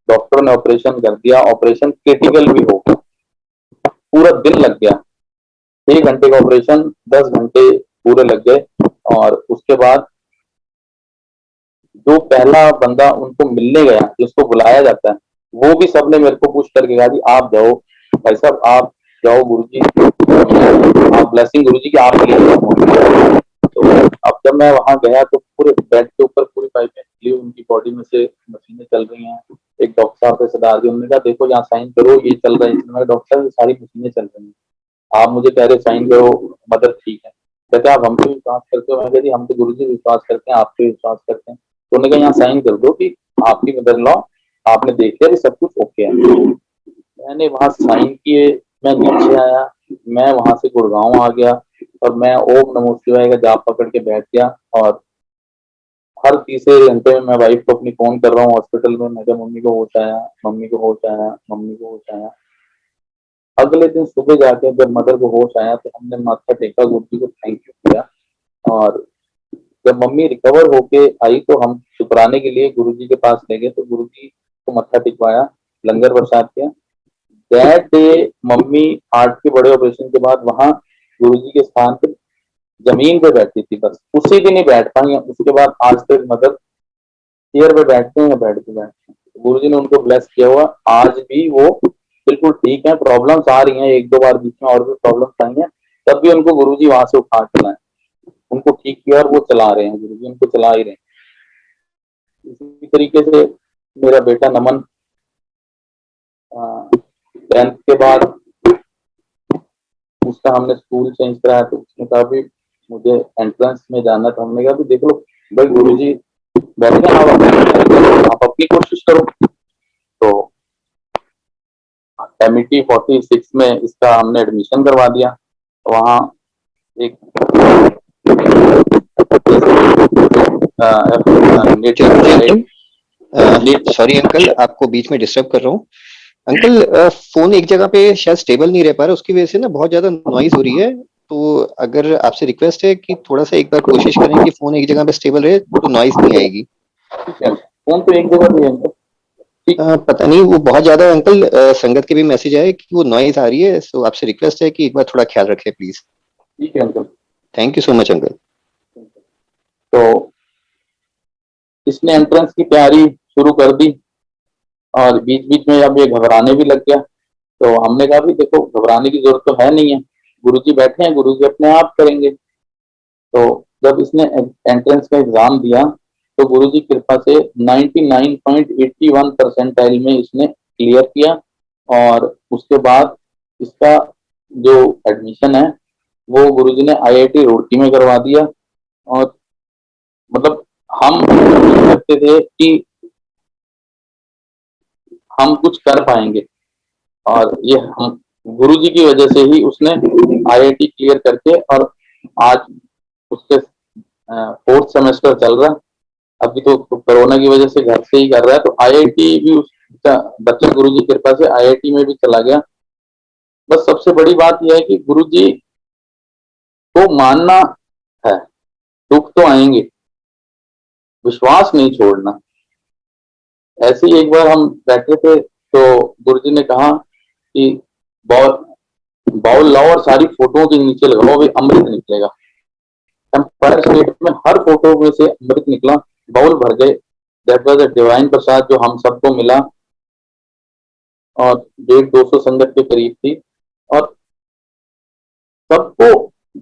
डॉक्टर ने ऑपरेशन कर दिया। ऑपरेशन क्रिटिकल भी हो गया, पूरा दिन लग गया। 6 घंटे का ऑपरेशन 10 घंटे पूरे लग गए। और उसके बाद जो पहला बंदा उनको मिलने गया, जिसको बुलाया जाता है, वो भी सबने मेरे को पूछ करके कहा जी आप जाओ, भाई साहब आप जाओ गुरुजी, आप ब्लेसिंग गुरुजी की आप लिए। तो अब जब मैं वहां गया तो पूरे बेड के ऊपर पूरी पाइपें निकली, उनकी बॉडी में से मशीनें चल रही हैं। एक डॉक्टर साहब थे सरदार जी, उन्होंने कहा देखो यहाँ साइन करो, ये चल रहा है। इसमें डॉक्टर साहब ये सारी मशीनें चल रही हैं, आप मुझे कह रहे साइन करो, मदर ठीक है। कहते आप हम पे विश्वास करते हो? मैं कह दी हम तो गुरु जी विश्वास करते हैं, आप पे विश्वास करते हैं। तो उन्होंने कहा यहाँ साइन कर दो कि आपकी मदर लॉ आपने देख लिया कि सब कुछ ओके है। मैंने वहां साइन किए, मैं नीचे आया, मैं वहां से गुड़गांव आ गया और मैं ओम नमो शिवाय का जाप पकड़ के बैठ गया। और हर तीसरे घंटे में मैं वाइफ को अपनी फोन कर रहा हूँ हॉस्पिटल में, मैं मम्मी को होश आया, मम्मी को होश आया, मम्मी को होश आया। अगले दिन सुबह जाके जब मदर को होश आया तो हमने माथा टेका, गुरु जी को थैंक यू किया। और जब मम्मी रिकवर होके आई तो हम शुक्राने के लिए गुरु जी के पास ले गए, तो गुरु जी को मत्था टिकवाया, लंगर प्रसाद किया। दैट डे मम्मी हार्ट के बड़े ऑपरेशन के बाद वहां गुरु जी के स्थान पे जमीन पे बैठती थी, बस उसी दिन ही बैठ पाई। उसके बाद आज तक मदर चेयर पे बैठते हैं या बेड पे बैठते हैं। गुरु जी ने उनको ब्लेस किया हुआ, आज भी वो बिल्कुल ठीक है। प्रॉब्लम्स आ रही हैं, एक दो बार बीच में और भी प्रॉब्लम्स आई हैं, तब भी उनको गुरु जी वहां से उठा के लाए, उनको ठीक किया और वो चला रहे हैं, गुरु जी उनको चला ही रहे हैं। इसी तरीके से मेरा बेटा नमन 10th के बाद उसका हमने स्कूल चेंज कराया, तो उसने कहा भी मुझे एंट्रेंस में जाना, तो हमने कहा भी देख लो भाई गुरु जी बैठे हैं, आप अपनी कोशिश करो। तो एमिटी 46 में इसका हमने एडमिशन करवा दिया। वहाँ एक सॉरी अंकल, आपको बीच में डिस्टर्ब कर रहा हूँ। अंकल फोन एक जगह पे शायद स्टेबल नहीं रह पा रहा, उसकी वजह से ना बहुत ज्यादा नॉइज हो रही है। तो अगर आपसे रिक्वेस्ट है कि थोड़ा सा एक बार कोशिश करें कि फोन एक जगह पे स्टेबल रहे तो नॉइज नहीं आएगी। ठीक है, फोन तो एक जगह नहीं है। पता नहीं वो बहुत ज्यादा अंकल, संगत के भी मैसेज आए कि वो नॉइज आ रही है, सो आपसे रिक्वेस्ट है कि एक बार थोड़ा ख्याल रखें प्लीज। ठीक है uncle, thank you so much uncle. तो इसने एंट्रेंस की तैयारी शुरू कर दी और बीच बीच में अब ये घबराने भी लग गया। तो हमने कहा भी देखो घबराने की जरूरत तो है नहीं है, गुरुजी बैठे हैं, गुरुजी अपने आप करेंगे। तो जब इसने एंट्रेंस का एग्जाम दिया तो गुरुजी की कृपा से 99.81 परसेंटाइल में इसने क्लियर किया। और उसके बाद इसका जो एडमिशन है वो गुरुजी ने आईआईटी रुड़की में करवा दिया। और मतलब हम लगते थे कि हम कुछ कर पाएंगे, और ये हम गुरु जी की वजह से ही उसने आईआईटी क्लियर करके, और आज उसके 4th सेमेस्टर चल रहा है। अभी तो कोरोना की वजह से घर से ही कर रहा है, तो आईआईटी भी उसका बच्चा गुरु जी की कृपा से आईआईटी में भी चला गया। बस सबसे बड़ी बात यह है कि गुरु जी को मानना है, दुख तो आएंगे, विश्वास नहीं छोड़ना। ऐसे ही एक बार हम बैठे थे तो गुरुजी ने कहा कि बाउल लाओ और सारी फोटो के नीचे लगाओ, वे अमृत निकलेगा। एम्पायर स्टेट में हर फोटो में से अमृत निकला, बाउल भर गए। दैट वाज अ डिवाइन प्रसाद जो हम सबको मिला, और 150-200 संगत के करीब थी, और सबको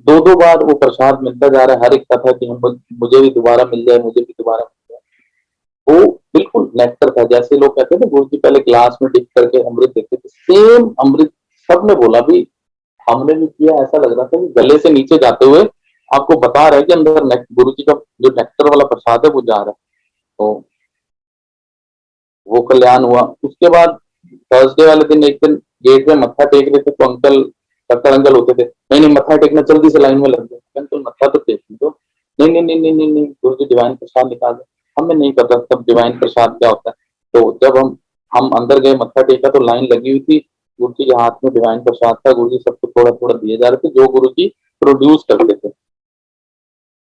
दो दो बार वो प्रसाद मिलता जा रहा है। हर एक का था कि हम मुझे भी दोबारा मिल जाए, मुझे भी दोबारा मिल जाए। वो बिल्कुल नेक्टर था, जैसे लोग कहते थे गुरु जी पहले ग्लास में डिप करके अमृत देते थे, सेम अमृत सबने बोला भी, हमने भी किया। ऐसा लग रहा था कि गले से नीचे जाते हुए आपको बता रहा है कि अंदर गुरु जी का जो नेक्टर वाला प्रसाद है वो जा रहा है। तो वो कल्याण हुआ। उसके बाद थर्सडे वाले दिन एक दिन गेट में मत्था टेक रहे थे, तो अंकल डॉक्टर अंकल होते थे, नहीं नहीं मत्था टेकना, जल्दी से लाइन में लग गए। अंकल मत्था तो टेक दो। नहीं नहीं नहीं नहीं नहीं नहीं, गुरु जी डिवाइन प्रसाद निकाल दो। हमें नहीं पता तब डिवाइन प्रसाद क्या होता है। तो जब हम अंदर गए, मत्था टेका, तो लाइन लगी हुई थी। गुरु जी के हाथ में डिवाइन प्रसाद था, गुरु जी सबको थोड़ा थोड़ा दिए जा रहे थे जो गुरु जी प्रोड्यूस करते थे।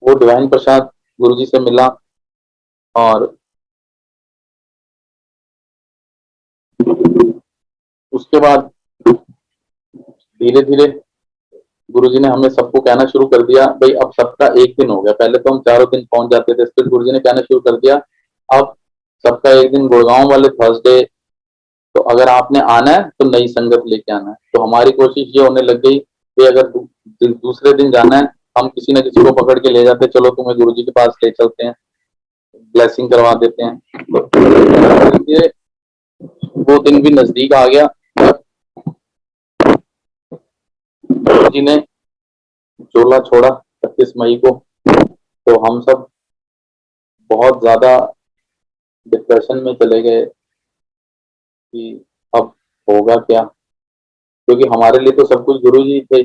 वो डिवाइन प्रसाद गुरु जी से मिला, और उसके बाद धीरे धीरे गुरुजी ने हमें सबको कहना शुरू कर दिया, भाई अब सबका एक दिन हो गया। पहले तो हम चारों दिन पहुंच जाते थे, फिर गुरुजी ने कहना शुरू कर दिया अब सबका एक दिन गुड़गांव वाले थर्सडे, तो अगर आपने आना है तो नई संगत लेके आना है। तो हमारी कोशिश ये होने लग गई कि अगर दूसरे दिन जाना है, हम किसी न किसी को पकड़ के ले जाते, चलो तुम्हें गुरुजी के पास ले चलते हैं, ब्लेसिंग करवा देते हैं। तो ये वो दिन भी नजदीक आ गया। गुरुजी ने चोला छोड़ा 31 मई को, तो हम सब बहुत ज्यादा डिप्रेशन में चले गए कि अब होगा क्या, क्योंकि हमारे लिए तो सब कुछ गुरु जी थे,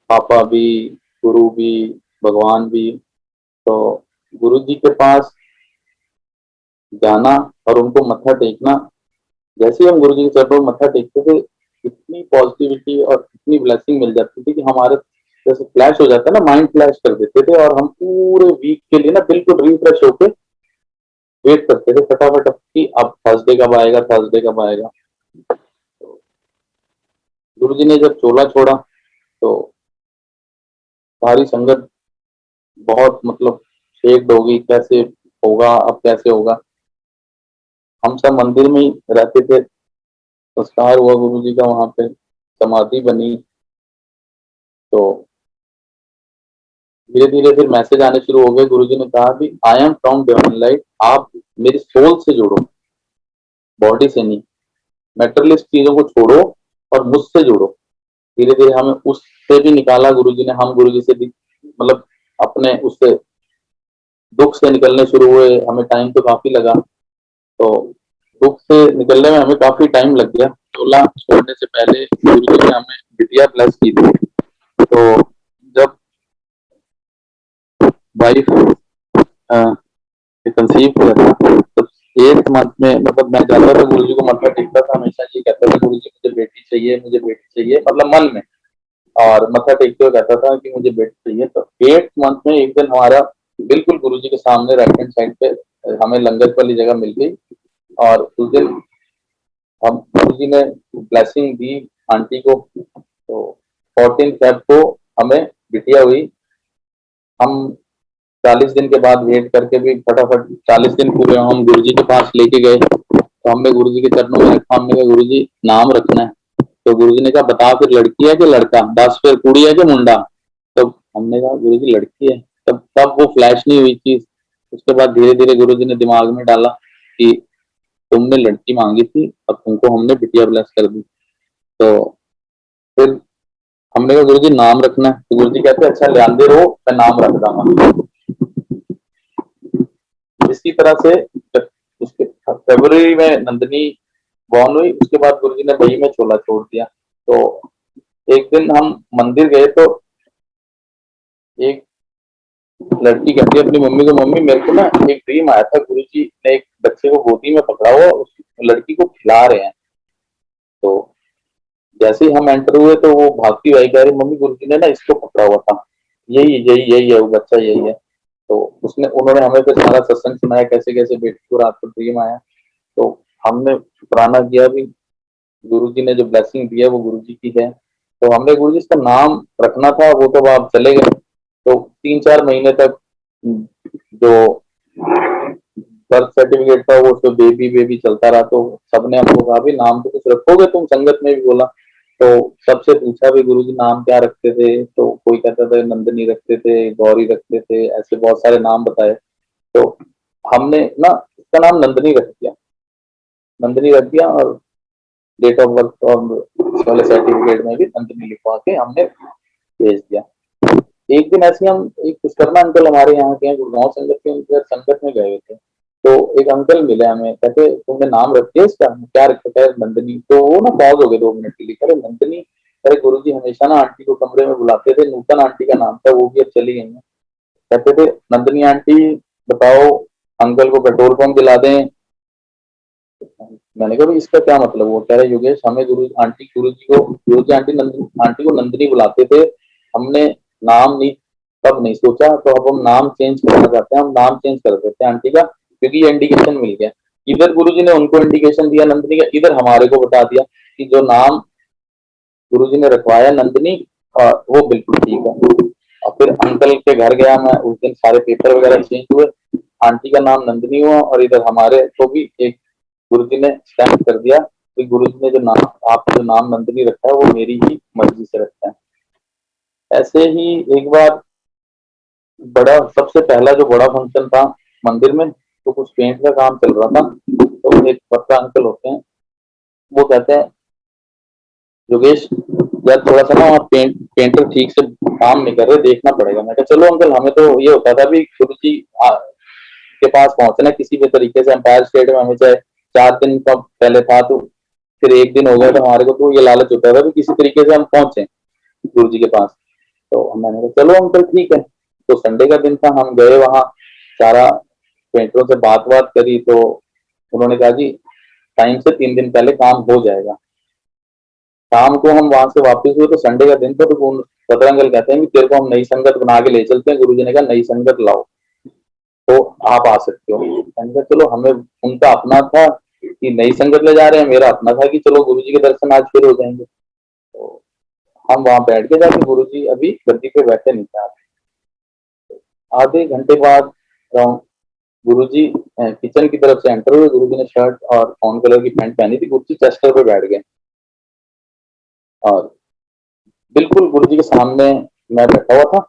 पापा भी, गुरु भी, भगवान भी। तो गुरु जी के पास जाना और उनको मत्था टेकना, जैसे ही हम गुरु जी के चरणों में मत्था टेकते थे, इतनी पॉजिटिविटी और इतनी ब्लेसिंग मिल जाती थी कि हमारे जैसे फ्लैश हो जाता है ना, माइंड फ्लैश कर देते थे, और हम पूरे वीक के लिए ना बिल्कुल रिफ्रेश होके वेट करते थे फटाफट कि अब थर्सडे कब आएगा, थर्सडे कब आएगा। गुरु जी ने जब चोला छोड़ा तो सारी संगत बहुत मतलब शेक्ड हो गई, कैसे होगा, अब कैसे होगा। हम सब मंदिर में ही रहते थे, संस्कार हुआ गुरु जी का, वहां पे समाधि बनी। तो धीरे धीरे फिर मैसेज आने शुरू हो गए। गुरु जी ने कहा कि I am from divine light, आप मेरी सोल से जुड़ो, बॉडी से नहीं, मेटरलिस्ट चीजों को छोड़ो और मुझसे जुड़ो। धीरे धीरे हमें उससे भी निकाला गुरु जी ने, हम गुरु जी से भी मतलब अपने उससे दुख से निकलने शुरू हुए। हमें टाइम तो काफी लगा, तो दुख से निकलने में हमें काफी टाइम लग गया। चोला छोड़ने से पहले गुरु जी ने हमें बिटिया ब्लेस की थी। तो जब वाइफ कंसीव हुआ था, तो 8th मंथ में मतलब मैं जाता था गुरु जी को मत्था टेकता था, हमेशा ये कहता था गुरु जी मुझे बेटी चाहिए, मुझे बेटी चाहिए, मतलब मन में, और मत्था टेकते हुए कहता था कि मुझे बेटी चाहिए। तो 8th मंथ में एक दिन हमारा बिल्कुल गुरु जी के सामने राइट हैंड साइड पे हमें लंगर वाली जगह मिल गई, और उस दिन हम गुरु जी ने ब्लेसिंग दी आंटी को। तो 14 फेब को हमें बिटिया हुई। हम 40 दिन के बाद वेट करके भी फटाफट 40 दिन पूरे हम गुरु जी के पास लेके गए। तो हमने गुरु जी के चरणों में रखा, हमने कहा गुरु जी नाम रखना है। तो गुरु जी ने कहा बता फिर लड़की है कि लड़का, 10 फिर कुड़ी है कि मुंडा। तो हमने कहा गुरु जी लड़की है। तब तब वो फ्लैश नहीं हुई चीज। उसके बाद धीरे धीरे गुरु जी ने दिमाग में डाला कि तुमने लड़की मांगी थी, अब तुमको हमने बिटिया ब्लेस कर दी। तो फिर हमने कहा गुरु जी नाम रखना है। तो गुरु जी कहते अच्छा ध्यान रहो, मैं नाम रख दूंगा। इसी तरह से उसके फरवरी में नंदनी बॉर्न हुई। उसके बाद गुरु जी ने मई में चोला छोड़ दिया। तो एक दिन हम मंदिर गए, तो एक लड़की कहती है अपनी मम्मी को, मम्मी मेरे को ना एक ड्रीम आया था, गुरु जी ने एक बच्चे को गोदी में पकड़ा हुआ, उस लड़की को खिला रहे हैं। तो जैसे ही हम एंटर हुए तो वो भागती हुई कह रही मम्मी गुरु जी ने ना इसको पकड़ा हुआ था, यही यही यही है वो बच्चा, यही है। तो उसने उन्होंने हमें फिर सारा सत्संग सुनाया, कैसे कैसे बेटी को रात को ड्रीम आया। तो हमने शुक्राना किया भी गुरु जी ने जो ब्लेसिंग दी है वो गुरु जी की है। तो हमने गुरु जी इसका नाम रखना था, वो तो आप चले गए। तो 3-4 महीने तक जो बर्थ सर्टिफिकेट था वो उसमें बेबी बेबी चलता रहा। तो सबने हमको कहा भी नाम तो कुछ रखोगे तुम, संगत में भी बोला। तो सबसे पूछा भी गुरु जी नाम क्या रखते थे, तो कोई कहता था नंदनी रखते थे, गौरी रखते थे, ऐसे बहुत सारे नाम बताए। तो हमने ना इसका नाम नंदनी रख दिया, नंदनी रख दिया, और डेट ऑफ बर्थ और वाले सर्टिफिकेट में भी नंदनी लिखवा के हमने भेज दिया। एक दिन ऐसे हम एक विश्वकर्मा अंकल हमारे यहाँ के हैं, गुड़गांव संगत के, उनके संगत में गए हुए थे। तो एक अंकल मिले हमें, कहते तुमने नाम रख दिया इसका, क्या रखा है, नंदनी। तो वो ना पॉज हो गए 2 मिनट के लिए, कह रहे नंदनी। अरे गुरु जी हमेशा ना आंटी को कमरे में बुलाते थे, नूतन आंटी का नाम था, वो भी अब चली गई है। कहते थे नंदनी आंटी बताओ अंकल को पेट्रोल पंप दिला दें। मैंने कहा इसका क्या मतलब। वो कह रहे योगेश हमें गुरु जी आंटी आंटी को नंदनी बुलाते थे, हमने नाम नहीं तब नहीं सोचा, तो अब हम नाम चेंज करना चाहते हैं, हम नाम चेंज कर देते हैं आंटी का, क्योंकि ये इंडिकेशन मिल गया। इधर गुरु जी ने उनको इंडिकेशन दिया नंदनी का, इधर हमारे को बता दिया कि जो नाम गुरु जी ने रखवाया नंदनी वो बिल्कुल ठीक है। और फिर अंकल के घर गया मैं उस दिन, सारे पेपर वगैरह चेंज हुए। आंटी का नाम नंदिनी हुआ और इधर हमारे को भी एक गुरुजी ने स्टैम्प कर दिया कि गुरुजी ने जो नाम, आपने जो नाम नंदिनी रखा है वो मेरी ही मर्जी से रखा है। ऐसे ही एक बार बड़ा, सबसे पहला जो बड़ा फंक्शन था मंदिर में, तो कुछ पेंट का काम चल रहा था। तो एक पक्का अंकल होते हैं, वो कहते हैं योगेश यार थोड़ा सा ना वहाँ पेंटर ठीक से काम नहीं कर रहे, देखना पड़ेगा। मैं कहा चलो अंकल, हमें तो ये होता था भी गुरु जी के पास पहुंचना किसी भी तरीके से, एम्पायर स्टेट में हमें चाहे 4 दिन का पहले था तो फिर एक दिन हो गया, तो हमारे को तो ये लालच होता था कि किसी तरीके से हम पहुंचे गुरु जी के पास। तो मैंने कहा चलो अंकल ठीक है। तो संडे का दिन था, हम गए वहाँ, सारा पेंटरों से बात करी, तो उन्होंने कहा कि टाइम से 3 दिन पहले काम हो जाएगा। शाम को हम वहां से वापस हुए तो संडे का दिन था, तो बजरंगल कहते हैं कि तेरे को हम नई संगत बना के ले चलते हैं। गुरुजी ने कहा नई संगत लाओ तो आप आ सकते हो। मैंने कहा चलो, हमें उनका अपना था कि नई संगत ले जा रहे हैं, मेरा अपना था कि चलो गुरुजी के दर्शन आज फिर हो जाएंगे। तो हम वहां बैठ के जाके, गुरुजी अभी गद्दी पे बैठे नहीं थे। आधे घंटे बाद गुरुजी किचन की तरफ से एंटर हुए। गुरुजी ने शर्ट और ब्राउन कलर की पैंट पहनी थी। गुरुजी चेस्टर पे बैठ गए और बिल्कुल गुरुजी के सामने मैं बैठा हुआ था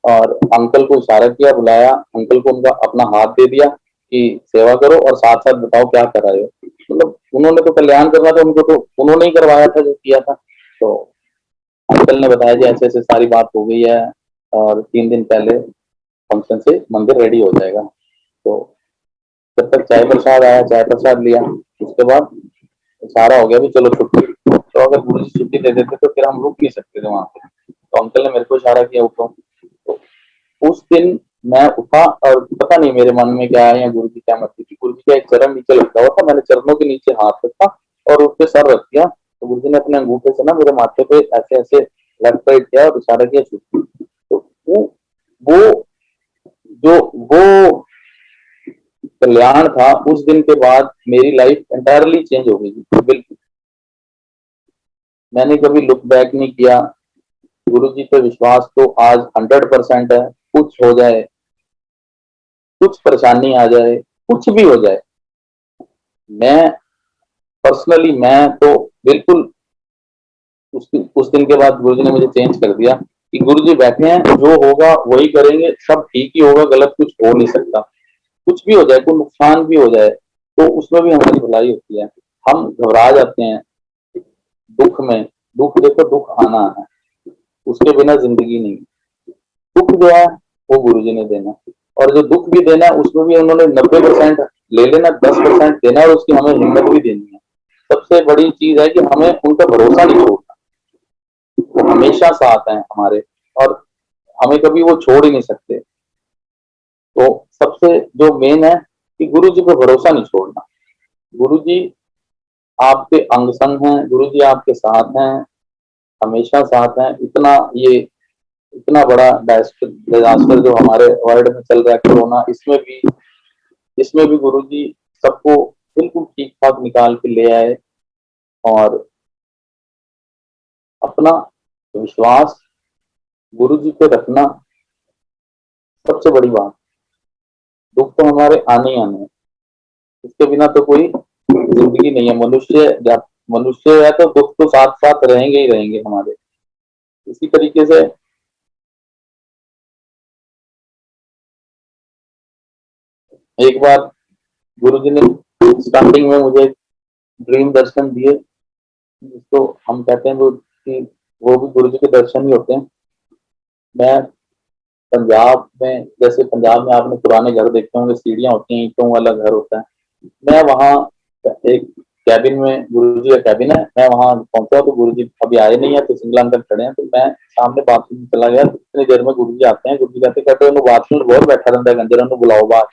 और अंकल को इशारा किया, बुलाया। अंकल को उनका अपना हाथ दे दिया कि सेवा करो और साथ साथ बताओ क्या कर रहे हो। मतलब उन्होंने तो कल्याण करना था, उनको तो उन्होंने ही करवाया था जो किया था। तो अंकल ने बताया कि ऐसे ऐसे सारी बात हो गई है और 3 दिन पहले फंक्शन से मंदिर रेडी हो जाएगा। तो जब तक चाय प्रसाद आया, चाय प्रसाद लिया, उसके बाद सारा हो गया भी चलो छुट्टी। तो अगर गुरु जी छुट्टी दे देते तो फिर हम रुक नहीं सकते थे वहां पे। तो अंकल ने मेरे को इशारा किया उठो। तो उस दिन मैं उठा और पता नहीं मेरे मन में क्या है या गुरु जी क्या मर्जी थी, गुरु जी का एक चरण नीचे लटका हुआ था, मैंने चरणों के नीचे हाथ रखा और उस पर सर रख दिया। तो गुरु जी ने अपने अंगूठे से ना मेरे माथे पे ऐसे ऐसे लेफ्ट राइट किया और इशारा किया छुट्टी। तो वो जो वो कल्याण था, उस दिन के बाद मेरी लाइफ एंटायरली चेंज हो गई। बिल्कुल मैंने कभी लुक बैक नहीं किया। गुरु जी पे विश्वास तो आज 100% है। कुछ हो जाए, कुछ परेशानी आ जाए, कुछ भी हो जाए, मैं पर्सनली मैं तो बिल्कुल उस दिन के बाद गुरु जी ने मुझे चेंज कर दिया कि गुरु जी बैठे हैं, जो होगा वही करेंगे, सब ठीक ही होगा, गलत कुछ हो नहीं सकता। कुछ भी हो जाए, कोई नुकसान भी हो जाए तो उसमें भी हमारी भलाई होती है। हम घबरा जाते हैं दुख में। दुख देखो, दुख आना है, उसके बिना जिंदगी नहीं। दुख जो है वो गुरुजी ने देना, और जो दुख भी देना है उसमें भी उन्होंने 90% ले लेना, 10% देना है और उसकी हमें हिम्मत भी देनी है। सबसे बड़ी चीज है कि हमें उनका भरोसा नहीं छोड़ना। वो हमेशा साथ हैं हमारे और हमें कभी वो छोड़ ही नहीं सकते। तो सबसे जो मेन है कि गुरु जी पे भरोसा नहीं छोड़ना। गुरु जी आपके अंग संग हैं, गुरु जी आपके साथ हैं, हमेशा साथ हैं। इतना बड़ा डिजास्टर जो हमारे वर्ल्ड में चल रहा है, कोरोना, इसमें भी गुरुजी सबको बिल्कुल ठीक ठाक निकाल के ले आए। और अपना विश्वास गुरुजी पे रखना सबसे बड़ी बात। दुख तो हमारे आने ही आने हैं, इसके बिना तो कोई जिंदगी नहीं है। मनुष्य है तो दुख तो साथ साथ रहेंगे ही रहेंगे हमारे। इसी तरीके से एक बार गुरुजी ने स्टार्टिंग में मुझे ड्रीम दर्शन दिए, जिसको हम कहते हैं वो भी गुरु जी के दर्शन ही होते हैं। मैं पंजाब में, जैसे पंजाब में आपने पुराने घर देखे होंगे, सीढ़ियां होती हैं, ईंटों वाला घर होता है। मैं वहाँ एक कैबिन में, गुरु जी का कैबिन है, मैं वहाँ पहुंचा तो गुरु जी अभी आए नहीं है, तो सिंगला अंकल खड़े हैं। तो मैं सामने बाथरूम में चला गया, तो इतनी देर में गुरु जी आते हैं। गुरु जी कहते बाथरूम में बहुत बैठा रहता है गंजर, बुलाओ बाहर।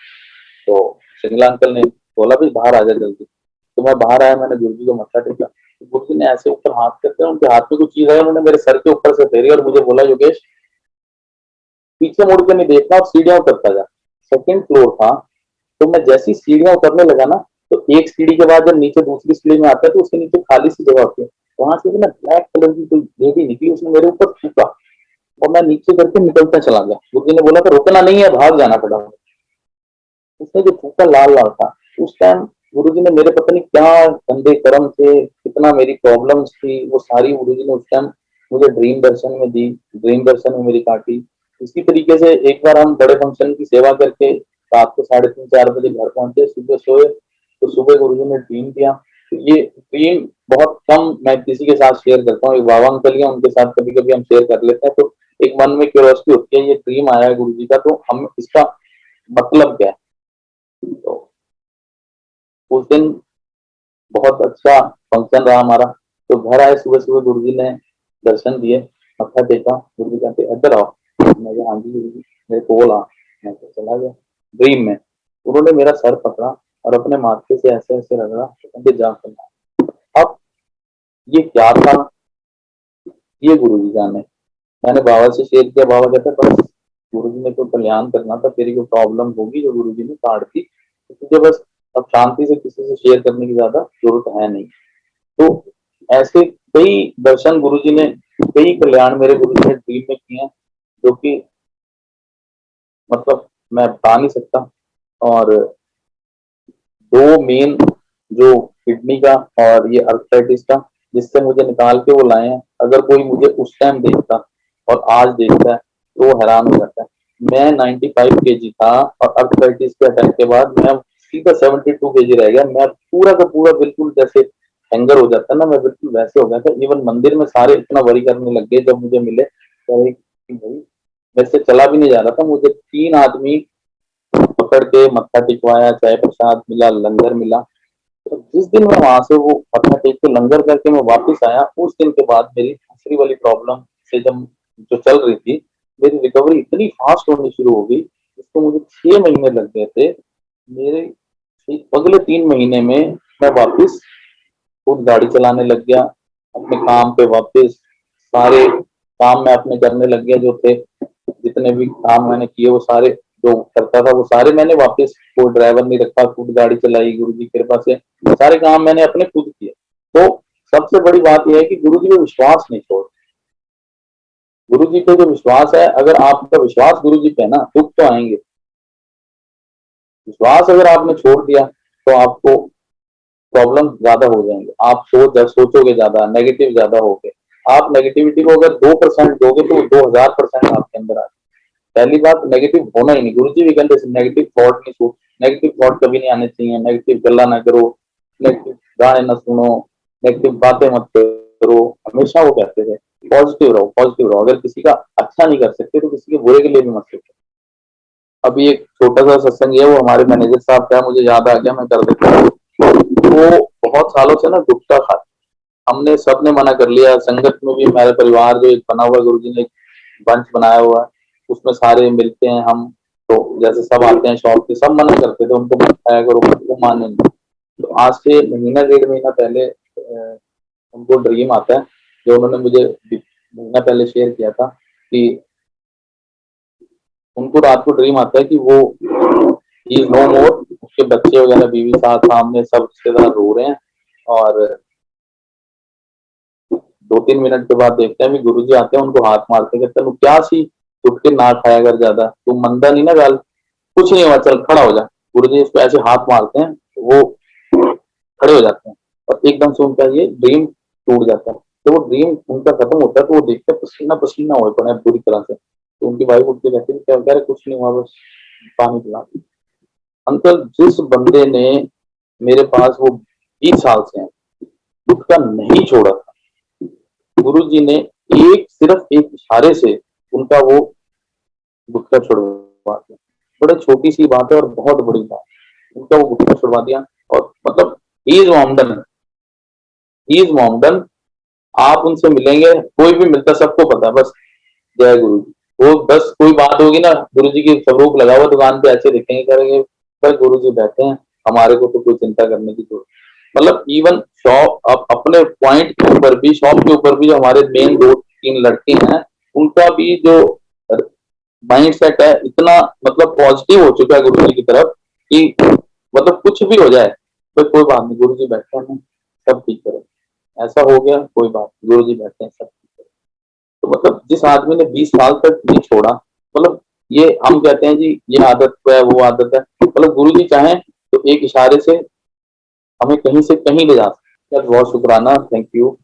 तो सिंगला अंकल ने बोला भी बाहर आ जाए जल्दी। तो मैं बाहर आया, मैंने गुरु जी को मत्था टेका। तो गुरु जी ने ऐसे ऊपर हाथ करते हैं, उनके हाथ में कुछ चीज है, उन्होंने मेरे सर के ऊपर से फेरी और मुझे बोला योगेश पीछे मुड़ के नहीं देखना और सीढ़ियां उतरता जा। सेकंड फ्लोर था, तो मैं जैसी सीढ़ियां उतरने लगा ना, तो एक सीढ़ी के बाद जब नीचे दूसरी सीढ़ी में आता है तो उसके नीचे खाली सी जगह होती है। वहां से ना ब्लैक कलर की कोई लेडी निकली, उसने मेरे ऊपर थूका और मैं नीचे करके निकलता चला गया। गुरु जी ने बोला था रुकना नहीं है, भाग जाना पड़ा। उसने जो थूका लाल लाल था, उस टाइम गुरुजी ने मेरे पता नहीं क्या गंदे कर्म थे, कितना मेरी प्रॉब्लम्स थी, वो सारी गुरुजी ने उस टाइम मुझे ड्रीम दर्शन में दी, ड्रीम दर्शन में मेरी काटी। इसी तरीके से एक बार हम बड़े फंक्शन की सेवा करके रात को 3:30-4 बजे घर पहुंचे, सुबह सोए तो सुबह गुरुजी ने ड्रीम दिया। तो ये ड्रीम बहुत कम मैं किसी के साथ शेयर करता हूँ, एक बाबा अंकल हैं उनके साथ कभी कभी हम शेयर कर लेते हैं, तो एक मन में क्यूरियोसिटी होती है, ये ड्रीम आया है गुरुजी का, तो हम इसका मतलब क्या है। तो उस दिन बहुत अच्छा फंक्शन रहा हमारा। तो घर आए सुबह सुबह, गुरुजी ने दर्शन दिए, मत्था टेका, गुरुजी कहते इधर आओ। मैं कहा हाँ जी गुरुजी, मेरे को बोला, मैं तो चला गया ड्रीम में। उन्होंने मेरा सर पकड़ा और अपने माथे से ऐसे ऐसे रगड़ा, कहते जा करना। अब ये क्या था, ये गुरुजी जाने। मैंने बाबा से शेयर किया, बाबा कहते बस गुरुजी ने तो कल्याण करना था, तेरी कोई प्रॉब्लम होगी जो गुरुजी ने काट दी, तो तुझे बस अब शांति से किसी से शेयर करने की ज्यादा जरूरत है नहीं। तो ऐसे कई दर्शन गुरुजी ने, कई कल्याण मेरे गुरुजी ने ड्रीम में किए हैं, जो कि मतलब मैं बता नहीं सकता। और दो मेन जो किडनी का और ये अर्थराइटिस का, जिससे मुझे निकाल के वो लाए हैं, अगर कोई मुझे उस टाइम देखता और आज देखता है तो वो हैरान हो जाता है। मैं 95 केजी था और अर्थराइटिस के अटैक के बाद मैं सीधा 72 केजी रह गया। मैं पूरा का पूरा बिल्कुल जैसे हैंगर हो जाता है ना, मैं बिल्कुल वैसे हो गया था। इवन मंदिर में सारे इतना वरी करने लग गए जब मुझे मिले, कह रहे कि भाई मेरे से चला भी नहीं जा रहा था। मुझे 3 आदमी पकड़ के मत्था टिकवाया, चाय प्रसाद मिला, लंगर मिला। तो जिस दिन मैं वहां से वो मत्था टेक के लंगर करके मैं वापस आया, उस दिन के बाद मेरी दूसरी वाली प्रॉब्लम से जब जो चल रही थी, मेरी रिकवरी इतनी फास्ट होनी शुरू हो गई, जिसको मुझे 6 महीने लग गए थे। मेरे अगले 3 महीने में मैं वापस खुद गाड़ी चलाने लग गया, अपने काम पे वापस सारे काम मैं अपने करने लग गया जो थे। जितने भी काम मैंने किए वो सारे जो करता था वो सारे मैंने वापस, कोई ड्राइवर नहीं रखा, खुद गाड़ी चलाई, गुरु जी की कृपा से सारे काम मैंने अपने खुद किए। तो सबसे बड़ी बात यह है कि गुरु जी पे विश्वास नहीं छोड़। गुरु जी पे जो विश्वास है, अगर आपका विश्वास गुरु जी पे है ना, दुख तो आएंगे। विश्वास अगर आपने छोड़ दिया तो आपको प्रॉब्लम ज्यादा हो जाएंगे। आप सोचोगे ज्यादा, नेगेटिव ज्यादा होगे। आप नेगेटिविटी को अगर 2% दोगे तो 2000% आपके अंदर आ। पहली बात, नेगेटिव होना ही नहीं। गुरुजी भी कहते नेगेटिव थॉट नहीं सोच, नेगेटिव थॉट कभी नहीं आने चाहिए, नेगेटिव गल्ला ना करो, नेगेटिव गाने ना सुनो, नेगेटिव बातें मत करो। हमेशा वो कहते थे पॉजिटिव रहो, पॉजिटिव रहो। अगर किसी का अच्छा नहीं कर सकते तो किसी के बुरे के लिए भी मत सोचो। अभी एक छोटा सा सत्संग है, वो हमारे मैनेजर साहब का, मुझे याद आ गया, मैं कर देता हूँ। वो बहुत सालों से ना गुटखा खाते, हमने सबने मना कर लिया। संगत में भी हमारे परिवार जो एक बना हुआ, गुरुजी ने एक मंच बनाया हुआ है, उसमें सारे मिलते हैं हम। तो जैसे सब आते हैं शॉप पे, सब मना करते थे उनको मत खाया करो, वो माने नहीं। तो आज से महीना 1.5 महीना पहले उनको ड्रीम आता है, जो उन्होंने मुझे महीना पहले शेयर किया था, कि उनको रात को ड्रीम आता है कि वो ही इज नो मोर। उसके बच्चे वगैरह, बीवी साथ सामने सब रिश्तेदार रो रहे हैं। और 2-3 मिनट के बाद देखते हैं भी गुरुजी आते हैं, उनको हाथ मारते, कहते हैं क्या सी उठ के ना खाया कर ज्यादा, तू मंदा नहीं ना गाल, कुछ नहीं हुआ, चल खड़ा हो जा। गुरुजी इसको ऐसे हाथ मारते हैं, वो खड़े हो जाते हैं और एकदम से उनका ये ड्रीम टूट जाता है। तो वो ड्रीम उनका खत्म होता है तो वो देखते हैं पसीना पसीना हो पड़ा है पूरी तरह से। तो उनकी वाइफ उठ के कहती है क्या कह रहे, कुछ नहीं हुआ, बस पानी पिला। अंकल, जिस बंदे ने मेरे पास वो 20 साल से है, गुटखा नहीं छोड़ा था, गुरु जी ने सिर्फ एक इशारे से उनका वो गुटखा छुड़वा दिया। बड़े छोटी सी बात है और बहुत बड़ी बात, उनका वो गुटखा छुड़वा दिया। और मतलब he is Mohammedan, he is मोमडन। आप उनसे मिलेंगे, कोई भी मिलता, सबको पता है बस जय गुरु जी। वो बस कोई बात होगी ना, गुरु जी की स्वरूप लगा हुआ दुकान पे, ऐसे दिखेंगे, करेंगे पर गुरु जी बैठे हैं, हमारे को तो कोई चिंता करने की जरूरत। मतलब इवन शॉप अपने पॉइंट के ऊपर भी, शॉप के ऊपर भी जो हमारे मेन 2-3 लड़के हैं, उनका भी जो माइंड सेट है इतना मतलब पॉजिटिव हो चुका है गुरु जी की तरफ, कि मतलब कुछ भी हो जाए तो कोई बात नहीं, गुरु जी बैठे हैं, सब ठीक करें। ऐसा हो गया कोई बात, गुरु जी बैठे हैं, सब ठीक करें। तो मतलब जिस आदमी ने 20 साल तक नहीं छोड़ा, मतलब ये हम कहते हैं जी ये आदत है वो आदत है, मतलब गुरु जी चाहें तो एक इशारे से हमें कहीं से कहीं ले जा सकते हैं। बहुत शुक्राना, थैंक यू।